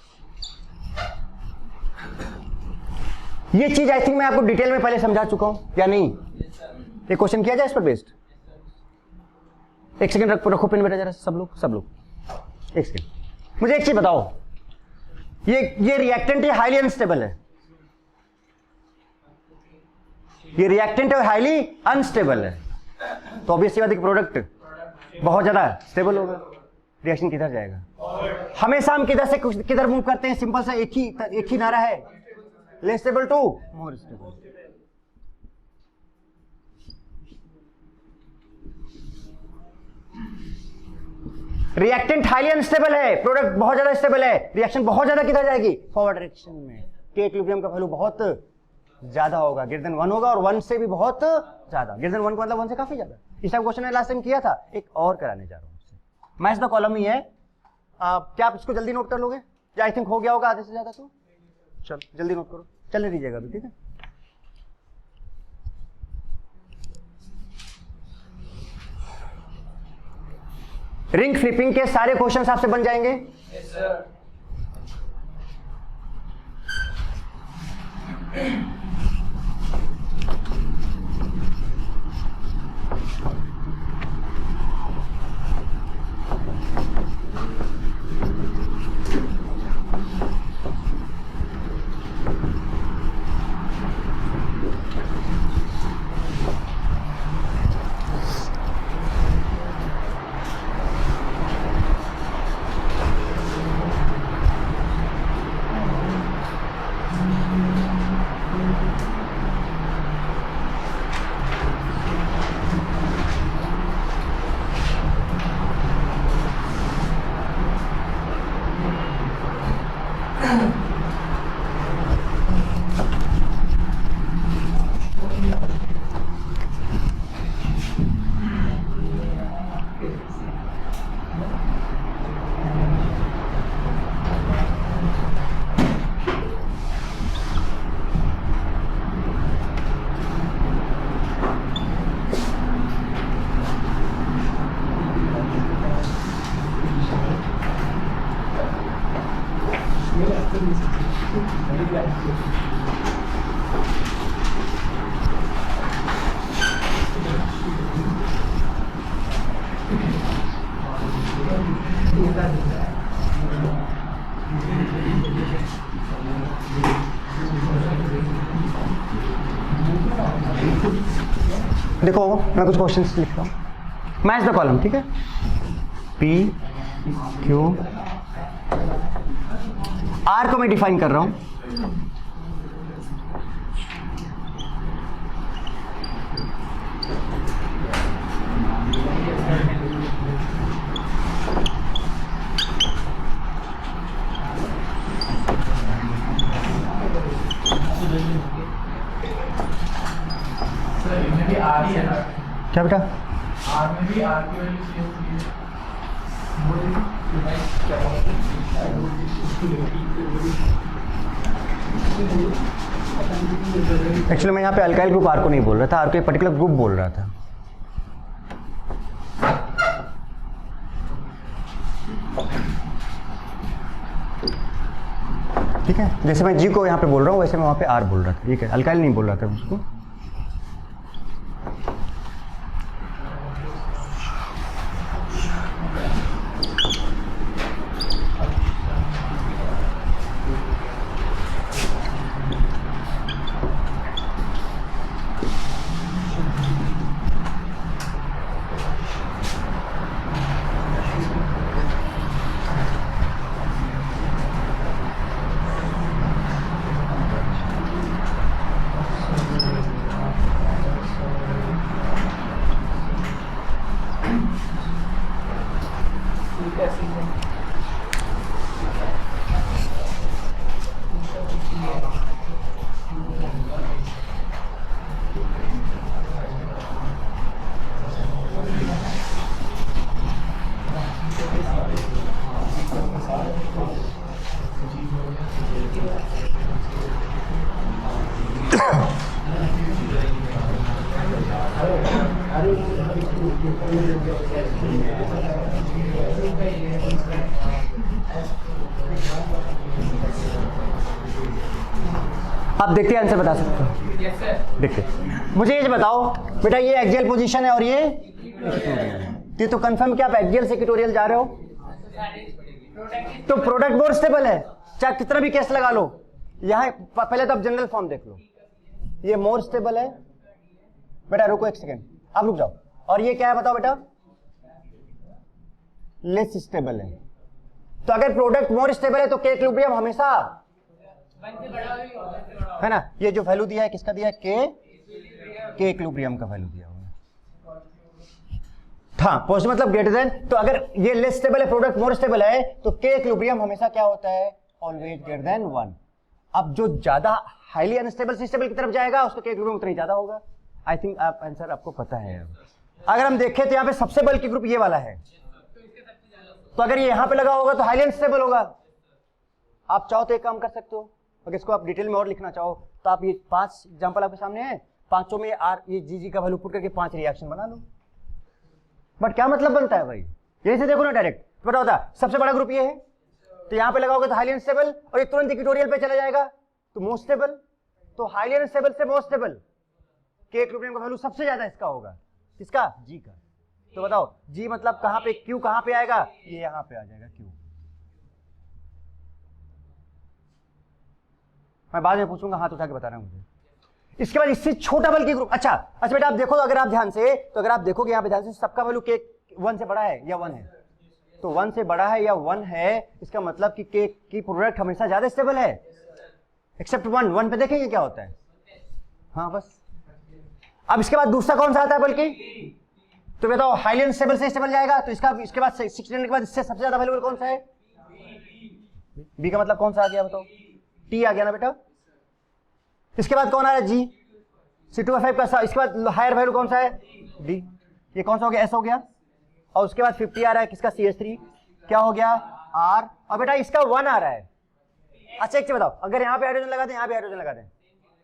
ये चीज आई थिंक मैं आपको डिटेल में पहले समझा चुका हूं या नहीं? ये क्वेश्चन किया जाए इस पर बेस्ड? एक सेकंड रखो पेन बेटा जरा, सब लोग एक सेकंड। मुझे एक चीज बताओ, ये रिएक्टेंट ये हाईली अनस्टेबल है, ये रिएक्टेंट है हाईली अनस्टेबल है, तो ऑब्वियसली बात है कि प्रोडक्ट बहुत ज्यादा स्टेबल होगा, रिएक्शन किधर जाएगा? हमेशा हम किधर से किधर मूव करते हैं, सिंपल सा एक ही नारा है, less stable to more stable. Reactant highly unstable है, प्रोडक्ट बहुत ज्यादा स्टेबल है, रिएक्शन बहुत ज्यादा किधर जाएगी? फॉरवर्ड डायरेक्शन में। के इक्विलिब्रियम का वैल्यू बहुत ज्यादा होगा, ग्रेटर देन 1 होगा, और 1 से भी बहुत ज्यादा, ग्रेटर देन 1 का मतलब 1 से काफी ज्यादा। इस टाइप क्वेश्चन लास्ट टाइम किया था, एक और कराने जा रहा हूं। मैच द कॉलम ही है, क्या आप इसको जल्दी नोट कर लोगे? या आई थिंक हो गया होगा आधे से ज्यादा, तो चलो जल्दी नोट करो, चलने दीजिएगा अभी, ठीक है? रिंग फ्लिपिंग के सारे क्वेश्चंस आपसे बन जाएंगे? Yes sir. देखो मैं कुछ क्वेश्चंस लिख रहा हूं, मैच द कॉलम, ठीक है? पी क्यू आर को मैं डिफाइन कर रहा हूं, आर ही है ना? क्या बेटा? आर में भी आर की वैल्यू सेम होती है। एक्चुअली मैं यहाँ पे अल्काइल ग्रुप आर को नहीं बोल रहा था, आर को एक पर्टिकुलर ग्रुप बोल रहा था। ठीक है, जैसे मैं जी को यहाँ पे बोल रहा हूँ वैसे मैं वहाँ पे आर बोल रहा था, ठीक है? अल्काइल नहीं बोल रहा था उसको। आप देखते आंसर बता सकते हो? देखते मुझे ये बताओ बेटा, ये एक्सियल पोजीशन है और ये तो कंफर्म कि आप एक्सियल से इक्वेटोरियल जा रहे हो, तो प्रोडक्ट मोर स्टेबल है, चाहे कितना भी केस लगा लो। यहां पहले तो आप जनरल फॉर्म देख लो, ये मोर स्टेबल है बेटा। रुको एक सेकेंड, आप रुक जाओ। और ये क्या है बताओ बेटा? लेस स्टेबल है। तो अगर प्रोडक्ट मोर स्टेबल है तो के इक्विलिब्रियम हमेशा है ना। ये जो वैल्यू दिया है किसका दिया है? के इक्विलिब्रियम का वैल्यू दिया हुआ है। हाँ, पोस्ट मतलब ग्रेटर देन। तो अगर ये लेस स्टेबल है, प्रोडक्ट मोर स्टेबल है, तो के इक्विलिब्रियम हमेशा क्या होता है? Always greater than 1। अब जो ज्यादा हाईली अनस्टेबल से स्टेबल की तरफ जाएगा उसका के इक्विलिब्रियम उतना ही ज्यादा होगा। आई थिंक आप आंसर आपको पता है। अगर हम देखें तो यहाँ पे सबसे बल्कि ग्रुप ये वाला है, तो अगर ये यहां पे लगा होगा तो हाईली अनस्टेबल होगा। आप चाहो तो एक काम कर सकते हो, अगर इसको आप डिटेल में और लिखना चाहो तो आप ये 5 एग्जांपल आपके सामने है, पांचों में आर ये जी का वैल्यू पुट करके 5 रिएक्शन बना लो। बट क्या मतलब बनता है भाई? यही से देखो ना डायरेक्ट, पता होता सबसे बड़ा ग्रुप ये है, तो यहां पे लगाओगे तो हाईली अनस्टेबल, और ये तुरंत इक्वेटोरियल पे चला जाएगा तो मोस्ट स्टेबल। तो हाईली अनस्टेबल से मोस्ट स्टेबल के इक्विलिब्रियम का वैल्यू सबसे ज्यादा इसका होगा। किसका? जी का। तो बताओ जी मतलब कहां पे, क्यू कहां पे आएगा? ये यहां पे आ जाएगा क्यू। मैं बाद में पूछूंगा, हाथ उठा के बता रहा हूं मुझे। इसके बाद इससे छोटा बल्कि ग्रुप। अच्छा बेटा आप देखो, अगर आप ध्यान से, तो अगर आप देखोगे यहां पे ध्यान से, सबका वैल्यू के 1 से बड़ा है या 1 है? तो 1 से बड़ा है या 1 है, इसका मतलब कि के की प्रोडक्ट हमेशा ज्यादा स्टेबल है, एक्सेप्ट 1 पे देखेंगे क्या होता है। हाँ बस। अब इसके बाद दूसरा कौन सा आता है बल्कि? तो बताओ हाईली अनस्टेबल से स्टेबल जाएगा, तो इसका इसके बाद 16 के बाद इससे सबसे ज्यादा वैल्यूबल कौन सा है? बी का मतलब कौन सा आ गया बताओ? टी आ गया ना बेटा। इसके बाद कौन आ रहा है? जी। C2H5 का इसके बाद हायर वैल्यू कौन सा है? डी। ये कौन सा हो गया? एस हो गया। और उसके बाद 50 आ रहा है किसका? CH3। क्या हो गया? आर। और बेटा इसका 1 आ रहा है। अच्छा एक चीज बताओ, अगर यहाँ पे हाइड्रोजन लगा दें, यहाँ पे हाइड्रोजन लगा दें,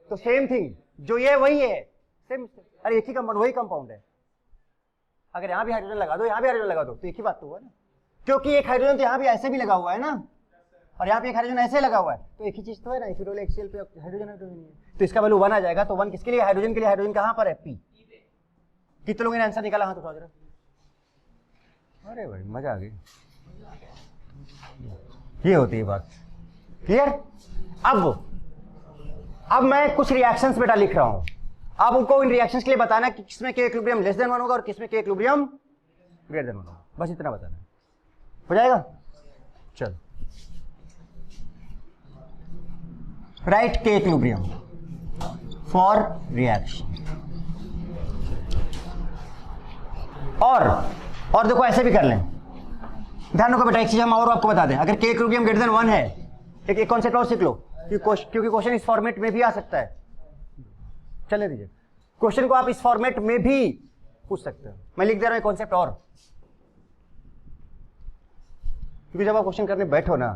तो सेम थिंग, जो ये वही है, सेम। अरे एक ही कंपाउंड, वही कंपाउंड है। अगर यहाँ भी हाइड्रोजन लगा दो, यहाँ भी हाइड्रोजन लगा दो, तो एक ही बात तो हुआ ना, क्योंकि एक हाइड्रोजन तो यहाँ भी ऐसे भी लगा हुआ है ना, और यहाँ पे एक हाइड्रोजन ऐसे लगा हुआ है, तो एक ही चीज तो है ना। इथेनॉल HCl पे हाइड्रोजन हाइड्रोजन है, तो इसका वैल्यू 1 आ जाएगा। तो 1 किसके लिए? हाइड्रोजन के लिए। हाइड्रोजन कहाँ पर है? पी। कितने लोगों ने आंसर निकाला? हाथ उठाओ जरा। अरे भाई मजा आ गई। ये होती है बात। क्लियर? अब मैं कुछ रिएक्शंस बेटा लिख रहा हूं, अब उनको इन रिएक्शंस के लिए बताना कि किसमें के इक्विलिब्रियम लेस देन 1 होगा और किसमें के इक्विलिब्रियम ग्रेटर देन 1 होगा। बस इतना बताना है, हो जाएगा। चल, राइट के इक्विलिब्रियम फॉर रिएक्शन। और देखो ऐसे भी कर लें, ध्यान रखो बेटा। एक चीज हम और आपको बता दें, अगर के इक्विलिब्रियम ग्रेटर देन 1 है, एक कॉन्सेप्ट और सीख लो, क्योंकि क्वेश्चन इस फॉर्मेट में भी आ सकता है। चले दीजिए, क्वेश्चन को आप इस फॉर्मेट में भी पूछ सकते हो। मैं लिख दे रहा हूं कॉन्सेप्ट और, क्योंकि जब आप क्वेश्चन करने बैठो ना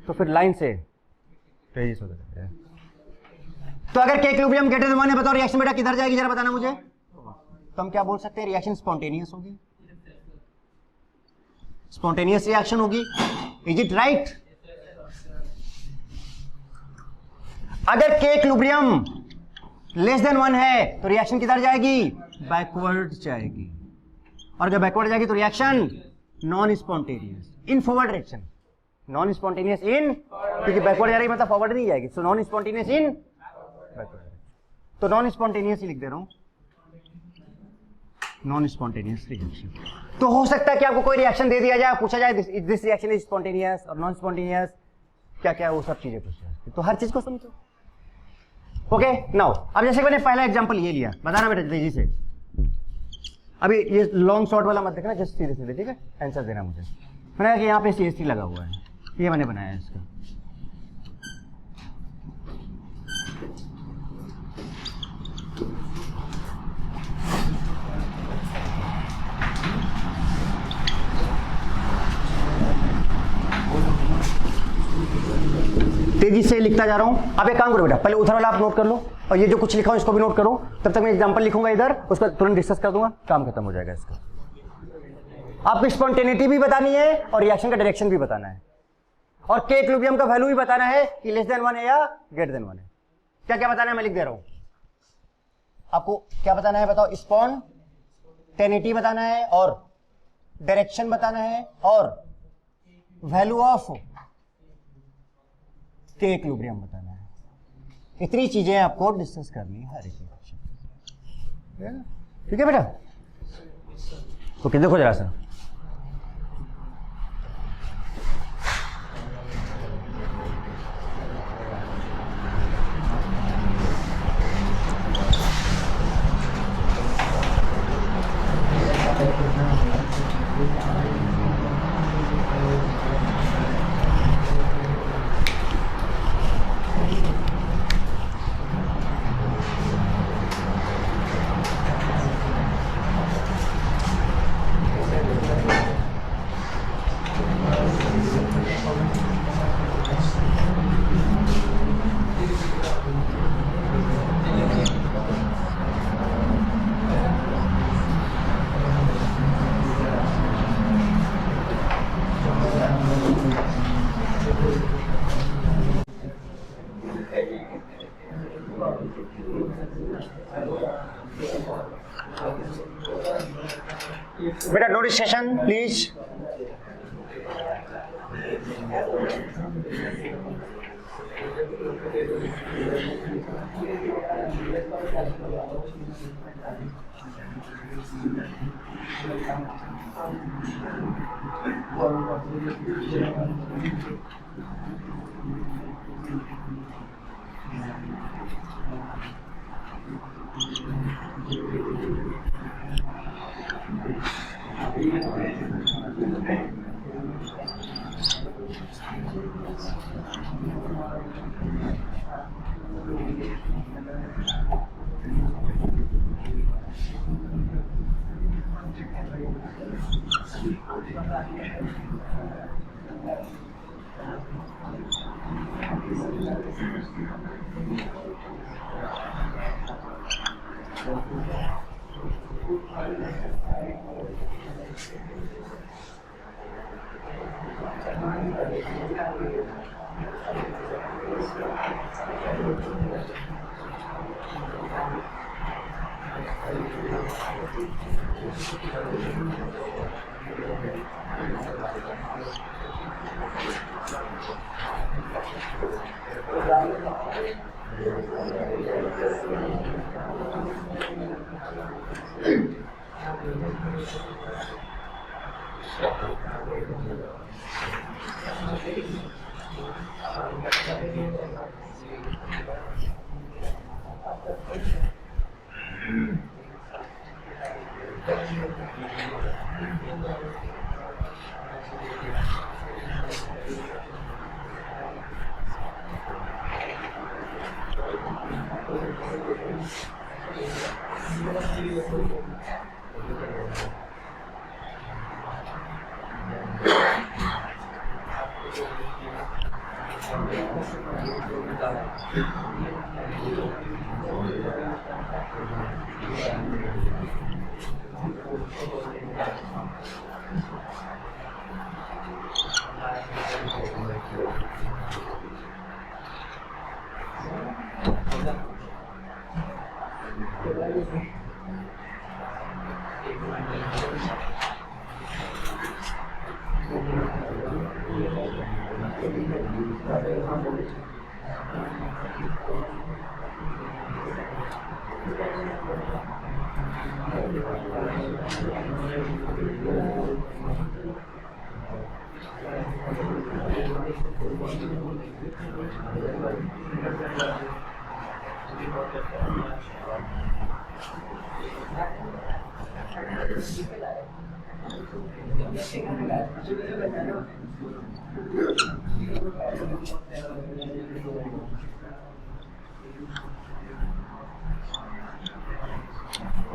तो फिर लाइन से पेजेस हो जाते हैं। तो अगर के इक्विलिब्रियम ग्रेटर देन 1 है, बताओ रिएक्शन बेटा किधर जाएगी, जरा बताना मुझे। तो हम क्या बोल सकते हैं? रिएक्शन स्पॉन्टेनियस होगी, स्पॉन्टेनियस रिएक्शन होगी। Is it right? अगर के इक्विलिब्रियम लेस देन 1 है तो रिएक्शन किधर जाएगी? बैकवर्ड जाएगी। और अगर बैकवर्ड जाएगी तो reaction non spontaneous in forward direction. Non spontaneous in, क्योंकि बैकवर्ड जा रही मतलब फॉरवर्ड नहीं जाएगी, so non spontaneous in backward. तो नॉन स्पॉन्टेनियस ही लिख दे रहा हूं, नॉन स्पॉन्टेनियस रिएक्शन। तो हो सकता है कि आपको कोई रिएक्शन दे दिया जाए, पूछा जाए दिस रिएक्शन इज स्पॉन्टेनियस और नॉन स्पॉन्टेनियस, क्या क्या वो सब चीजें पूछ जाए, तो हर चीज को समझो। ओके नाउ, अब जैसे मैंने पहला एग्जांपल ये लिया, बताना बेटा तेजी से। अभी ये लॉन्ग शॉर्ट वाला मत देखना, जस्ट सीधे सीधे, ठीक है? आंसर देना मुझे। मैंने कहा कि यहाँ पे CH3 लगा हुआ है, ये मैंने बनाया है इसका। तेजी से लिखता जा रहा हूं। अब एक काम करो बेटा, पहले उधर वाला आप नोट कर लो, और ये जो कुछ लिखा हूं इसको भी नोट करो, तब तक मैं एग्जांपल लिखूंगा इधर, उसको तुरंत डिस्कस कर दूंगा, काम खत्म हो जाएगा इसका। आपको स्पॉन्टेनिटी भी बतानी है और रिएक्शन का डायरेक्शन भी बताना है, और के इक्विलिब्रियम का वैल्यू भी बताना है कि लेस देन 1 है या ग्रेटर देन 1 है। क्या क्या बताना है मैं लिख दे रहा हूं। आपको क्या बताना है बताओ, स्पॉन्टेनिटी बताना है और डायरेक्शन बताना है और वैल्यू ऑफ के इक्विलिब्रियम बताना है। इतनी चीजें आपको डिस्कस करनी है हर एक चीज, ठीक है बेटा। ओके देखो जरा सा, बेटा नोटिस सेशन प्लीज।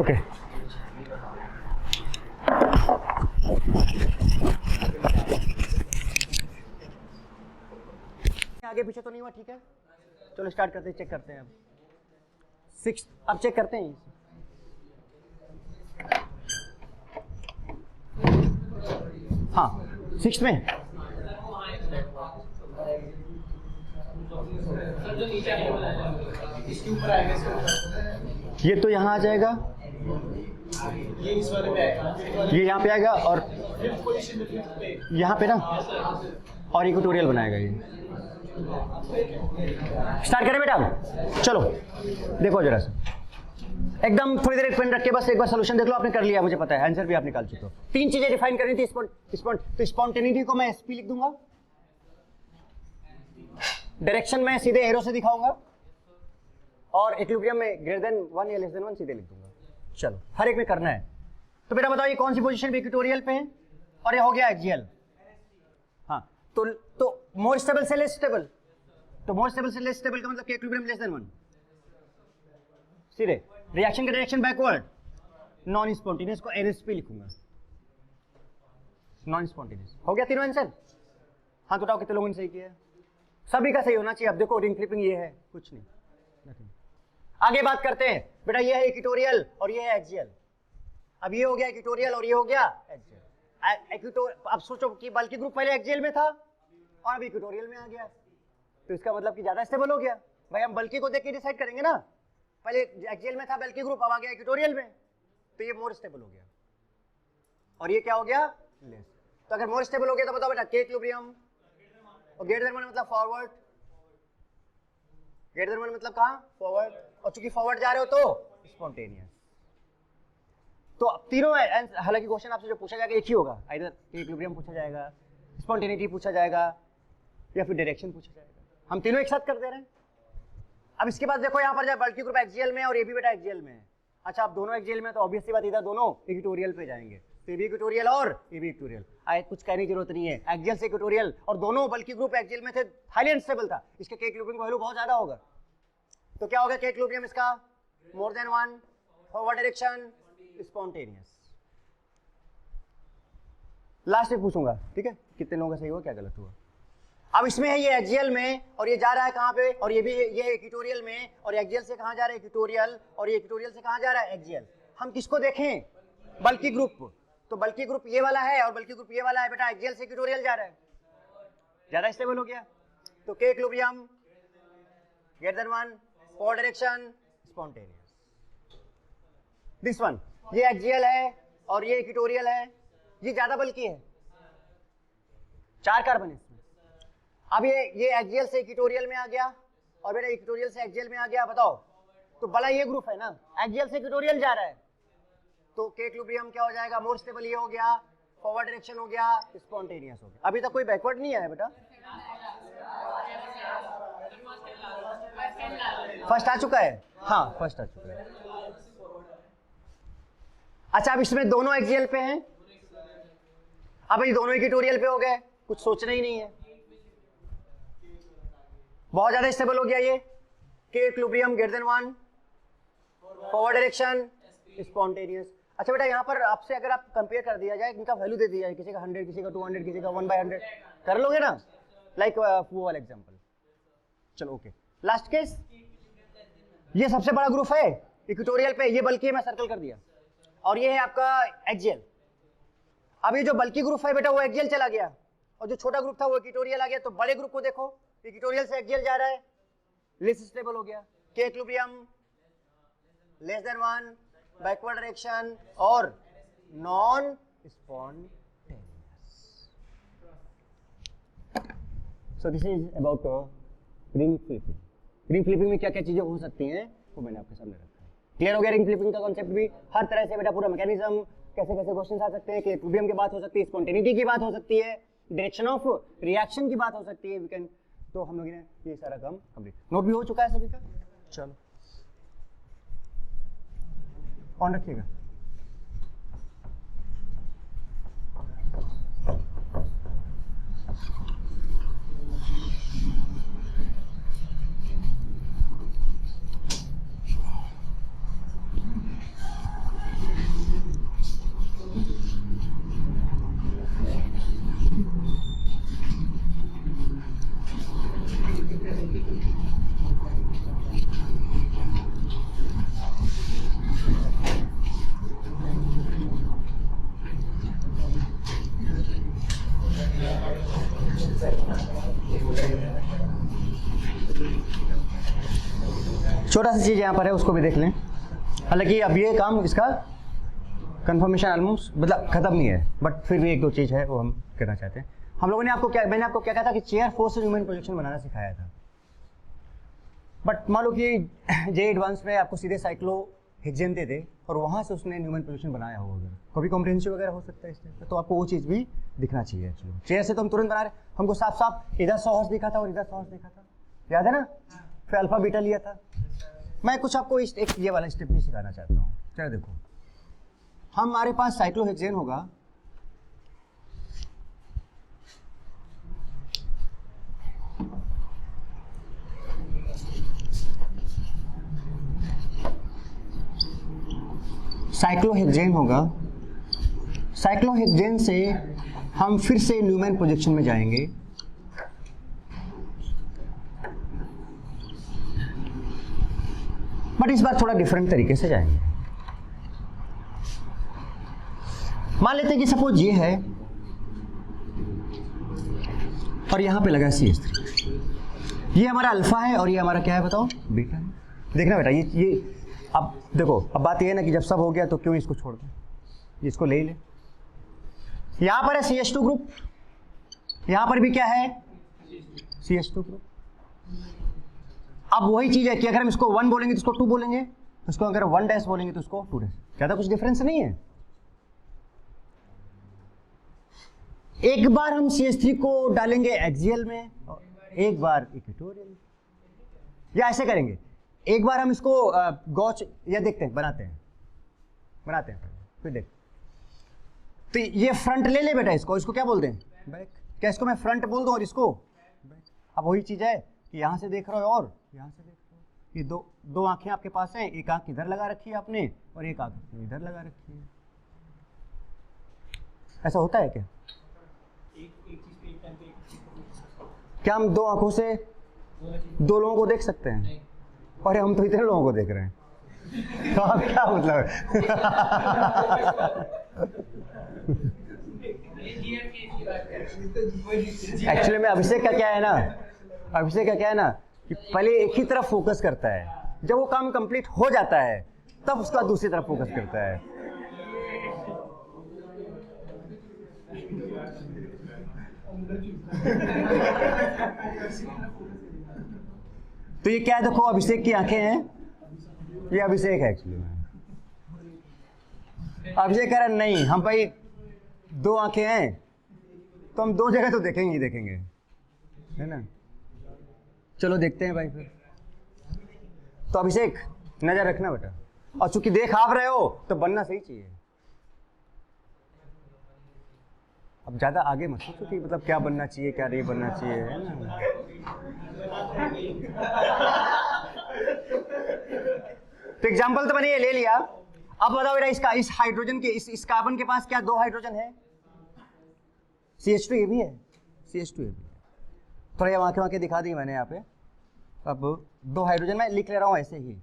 ओके आगे पीछे तो नहीं हुआ, ठीक है। चलो स्टार्ट करते हैं, चेक करते हैं अब। सिक्स अब चेक करते हैं। हाँ, सिक्स में सर जो नीचे आने वाला है इसके ऊपर आएगा, इसके ऊपर ये तो यहाँ आ जाएगा, ये इस वाले पे आएगा, ये यहाँ पे आएगा और फिफ्थ पोजीशन में, फिफ्थ पे यहाँ पे ना, और इक्वेटोरियल बनाएगा ये। स्टार्ट करें बेटा, चलो देखो जरा सा, एकदम थोड़ी देर एक पेन रख के बस एक बार सोल्यूशन देख लो। आपने कर लिया, मुझे पता है, आंसर भी आप निकाल चुके हो। तीन चीजें डिफाइन करनी थी। तो स्पॉन्टेनिटी को मैं एसपी लिख दूंगा, डायरेक्शन में सीधे एरो से दिखाऊंगा, और इक्विलिब्रियम में ग्रेटर देन 1 या लेस देन 1 सीधे लिख दूंगा। चलो हर एक में करना है। तो बेटा बताओ ये कौन सी पोजीशन पे इक्वेटोरियल पे है, और ये हो गया एक्सियल। हाँ, तो मोर स्टेबल से लेस स्टेबल, तो मोर स्टेबल से लेस स्टेबल का मतलब इक्विलिब्रियम लेस देन 1, सीधे रिएक्शन का डायरेक्शन बैकवर्ड, नॉन स्पॉन्टेनियस को एनएसपी लिखूंगा, नॉन स्पॉन्टेनियस। हो गया तीनों आंसर। हाँ तो बताओ कितने लोगों ने सही किया? सभी का सही होना चाहिए। अब देखो रिंग फ्लिपिंग ये है, कुछ नहीं, nothing। आगे बात करते हैं बेटा, ये है इक्वेटोरियल और ये है एक्सियल। अब ये हो गया इक्वेटोरियल और ये हो गया एक्सियल। अब सोचो कि बल्कि ग्रुप पहले एक्सियल में था और अब इक्वेटोरियल में आ गया, तो इसका मतलब कि ज्यादा स्टेबल हो गया। भाई हम बल्कि को देख के डिसाइड करेंगे ना, पहले एक्सियल में था बल्कि ग्रुप, अब आ गया इक्वेटोरियल में, तो ये मोर स्टेबल हो गया। और ये क्या हो गया? लेस। तो अगर मोर स्टेबल हो गया तो बताओ बेटा के इक्विलिब्रियम, और ग्रेटर देन 1 मतलब फॉरवर्ड, ग्रेटर देन 1 मतलब कहां? फॉरवर्ड। और चूंकि फॉरवर्ड जा रहे हो तो स्पॉन्टेनियस। तो तीनों, हालांकि क्वेश्चन आपसे जो पूछा जाएगा एक ही होगा, आइदर इक्विलिब्रियम पूछा जाएगा, स्पॉन्टेनिटी पूछा जाएगा, या फिर डायरेक्शन पूछा जाएगा। हम तीनों एक साथ कर दे रहे हैं। अब इसके बाद देखो यहाँ पर जाए बल्कि ग्रुप एक्सियल में और ये भी बेटा एक्सियल में है। अच्छा, अब दोनों एक्सियल में तो ऑब्वियसली बात इधर दोनों इक्वेटोरियल पे जाएंगे, तो ये भी इक्वेटोरियल और ये भी इक्वेटोरियल। आए कुछ कहने की जरूरत नहीं है, एक्सियल से इक्वेटोरियल, और दोनों बल्कि ग्रुप एक्सियल में थे, हाईली अनस्टेबल था, इसके के इक्विलिब्रियम का वैल्यू बहुत ज्यादा होगा। तो क्या होगा के इक्विलिब्रियम इसका? More than 1, forward direction, spontaneous. Last में पूछूंगा, ठीक है, कितने लोगों का सही हुआ क्या गलत हुआ। अब इसमें है ये एक्सियल में और ये जा रहा है कहाँ पे, और ये भी ये इक्वेटोरियल में, और एक्सियल से कहाँ जा रहा है? इक्वेटोरियल, और ये इक्वेटोरियल से कहाँ जा रहा है? एक्सियल। हम किसको देखें? बल्कि ग्रुप। तो बल्कि ग्रुप ये वाला है और बल्कि ग्रुप ये वाला है बेटा, एक्सियल से इक्वेटोरियल जा रहा है, ज्यादा स्टेबल हो गया। तो के equilibrium greater than 1, forward direction, spontaneous. This one, ये एक्सियल है और ये इक्वेटोरियल है, ये ज्यादा बल्कि है, 4 कार्बन है। अब ये एक्सियल से इक्वेटोरियल में आ गया और बेटा इक्वेटोरियल से एक्सियल में आ गया। बताओ, तो बड़ा ये ग्रुप है ना, एक्सियल से इक्वेटोरियल जा रहा है, तो के इक्विलिब्रियम क्या हो जाएगा? मोर स्टेबल ये हो गया, फॉरवर्ड डायरेक्शन हो गया, स्पॉन्टेनियस हो गया। अभी तक कोई बैकवर्ड नहीं आया बेटा, फर्स्ट आ चुका है। हाँ फर्स्ट आ चुका है। अच्छा, अब इसमें दोनों एक्सियल पे हैं, अब ये दोनों इक्वेटोरियल पे हो गए, कुछ सोचना ही नहीं है, बहुत ज्यादा स्टेबल हो गया ये। के equilibrium greater than 1, forward direction, spontaneous. अच्छा बेटा, यहाँ पर आपसे अगर आप कंपेयर कर दिया जाए, इनका वैल्यू दे दिया जाए, किसी का 100, किसी का 200, किसी का 1/100, कर लोगे ना, लाइक वो वाला एग्जांपल। चलो ओके, लास्ट केस, ये सबसे बड़ा ग्रुप है इक्वेटोरियल पे, ये बल्कि मैं सर्कल कर दिया, और ये है आपका एक्सियल। अब ये जो बल्कि ग्रुप है बेटा वो एक्सियल चला गया, और जो छोटा ग्रुप था वो इक्वेटोरियल आ गया। तो बड़े ग्रुप को देखो, इक्वेटोरियल से एक्सियल जा रहा है, लेस स्टेबल हो गया। K equilibrium less than 1, backward direction और non spontaneous. So this is about ring flipping. Ring flipping में क्या क्या चीजें हो सकती हैं वो मैंने आपके सामने रखा है। क्लियर हो गया रिंग फ्लिपिंग का कॉन्सेप्ट भी? हर तरह से बेटा पूरा मैकेनिज्म, कैसे कैसे क्वेश्चन आ सकते हैं, कि इक्विलिब्रियम की बात हो सकती है, स्पॉन्टेनिटी की बात हो सकती है, डायरेक्शन ऑफ रिएक्शन की बात हो सकती है, वी कैन। तो हम लोगों ने ये सारा काम कंप्लीट, नोट भी हो चुका है सभी का। चलो ऑन रखिएगा। छोटा सा चीज़ यहाँ पर है, उसको भी देख लें। हालांकि अब ये काम इसका कंफर्मेशन ऑलमोस्ट मतलब खत्म नहीं है, बट फिर भी एक दो चीज़ है वो हम करना चाहते हैं। हम लोगों ने आपको क्या, मैंने आपको क्या कहा था कि चेयर फोर्स से न्यूमैन प्रोजेक्शन बनाना सिखाया था, बट मान लो कि जे एडवांस में आपको सीधे साइक्लोहेक्सेन दे दे और वहाँ से उसने न्यूमैन प्रोजेक्शन बनाया हो, अगर कभी कॉम्प्रिहेंसिव वगैरह हो सकता है इस टाइप का, तो आपको वो चीज़ भी दिखना चाहिए। एक्चुअली चेयर से तो हम तुरंत बना रहे, हमको साफ साफ इधर 100 हर्ट्ज दिखा था और इधर 100 हर्ट्ज दिखा था, याद है ना? फिर अल्फा बीटा लिया था। मैं कुछ आपको एक ये वाला स्टेप भी सिखाना चाहता हूँ। चलो देखो, हमारे पास साइक्लोहेक्सेन होगा, साइक्लोहेक्सेन होगा, साइक्लोहेक्सेन से हम फिर से न्यूमैन प्रोजेक्शन में जाएंगे। बट इस बार थोड़ा डिफरेंट तरीके से जाएंगे। मान लेते हैं कि सपोज ये है और यहां पे लगा CH3, ये हमारा अल्फा है और ये हमारा क्या है बताओ, बीटा है। देखना बेटा, ये अब देखो, अब बात ये है ना कि जब सब हो गया तो क्यों इसको छोड़ दें, इसको ले ले। यहां पर है CH2 ग्रुप, यहां पर भी क्या है CH2 ग्रुप। अब वही चीज है कि अगर हम इसको 1 बोलेंगे तो इसको 2 बोलेंगे, इसको अगर 1 डैश बोलेंगे तो इसको 2 डैश, ज्यादा कुछ डिफरेंस नहीं है। एक बार हम CH3 को डालेंगे एक्सियल में और एक बार इक्वेटोरियल, या ऐसे करेंगे, एक बार हम इसको गॉच या देखते हैं, बनाते हैं फिर देख। तो ये फ्रंट ले ले बेटा, इसको क्या बोलते हैं, बैक। क्या इसको मैं फ्रंट बोल दूं और इसको बैक। अब वही चीज है कि यहां से देख रहे हो और यहां से देख रहे हो, ये दो आंखें आपके पास हैं, एक आंख इधर लगा रखी है आपने और एक आंख इधर लगा रखी है। ऐसा होता है क्या? क्या हम दो आंखों से दो लोगों को देख सकते हैं? और हम तो इतने लोगों को देख रहे हैं, तो आप क्या मतलब एक्चुअली में अभिषेक का क्या है ना कि पहले एक ही तरफ फोकस करता है, जब वो काम कंप्लीट हो जाता है तब उसका दूसरी तरफ फोकस करता है। तो ये क्या है, देखो अभिषेक की आंखें हैं, ये अभिषेक है एक्चुअली में। अभिषेक कह रहा नहीं, हम भाई दो आंखें हैं तो हम दो जगह तो देखेंगे ही देखेंगे, है ना? चलो देखते हैं भाई फिर। तो अभिषेक नजर रखना बेटा, और चूंकि देख आप रहे हो तो बनना सही चाहिए। अब ज्यादा आगे मत सोचो कि मतलब क्या बनना चाहिए क्या नहीं बनना चाहिए, है ना? तो एग्जाम्पल तो मैंने ये ले लिया। अब बताओ बेटा, इसका इस हाइड्रोजन के इस कार्बन के पास क्या दो हाइड्रोजन है? CH2 ये भी है, CH2 ये भी है। थोड़ा ये आंखें दिखा दी मैंने यहाँ पे। अब दो हाइड्रोजन मैं लिख ले रहा हूँ ऐसे ही,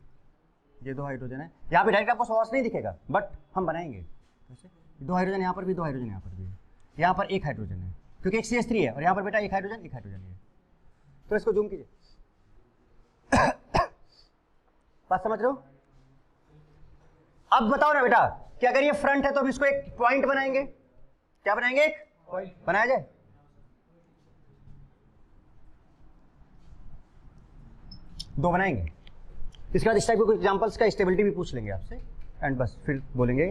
ये दो हाइड्रोजन है। यहाँ पे डायरेक्ट आपको सोर्स नहीं दिखेगा, बट हम बनाएंगे ऐसे। दो हाइड्रोजन यहाँ पर भी, दो हाइड्रोजन यहाँ पर भी है, यहाँ पर एक हाइड्रोजन है क्योंकि एक CH3 है, और यहाँ पर बेटा एक हाइड्रोजन है। तो इसको जूम कीजिए, बात समझ रहे हो? अब बताओ ना बेटा कि अगर ये फ्रंट है तो हम इसको एक पॉइंट बनाएंगे। क्या बनाएंगे? एक पॉइंट बनाया जाए। दो बनाएंगे। इसके बाद इस टाइप के कुछ एग्जांपल्स का स्टेबिलिटी भी पूछ लेंगे आपसे, एंड बस फिर बोलेंगे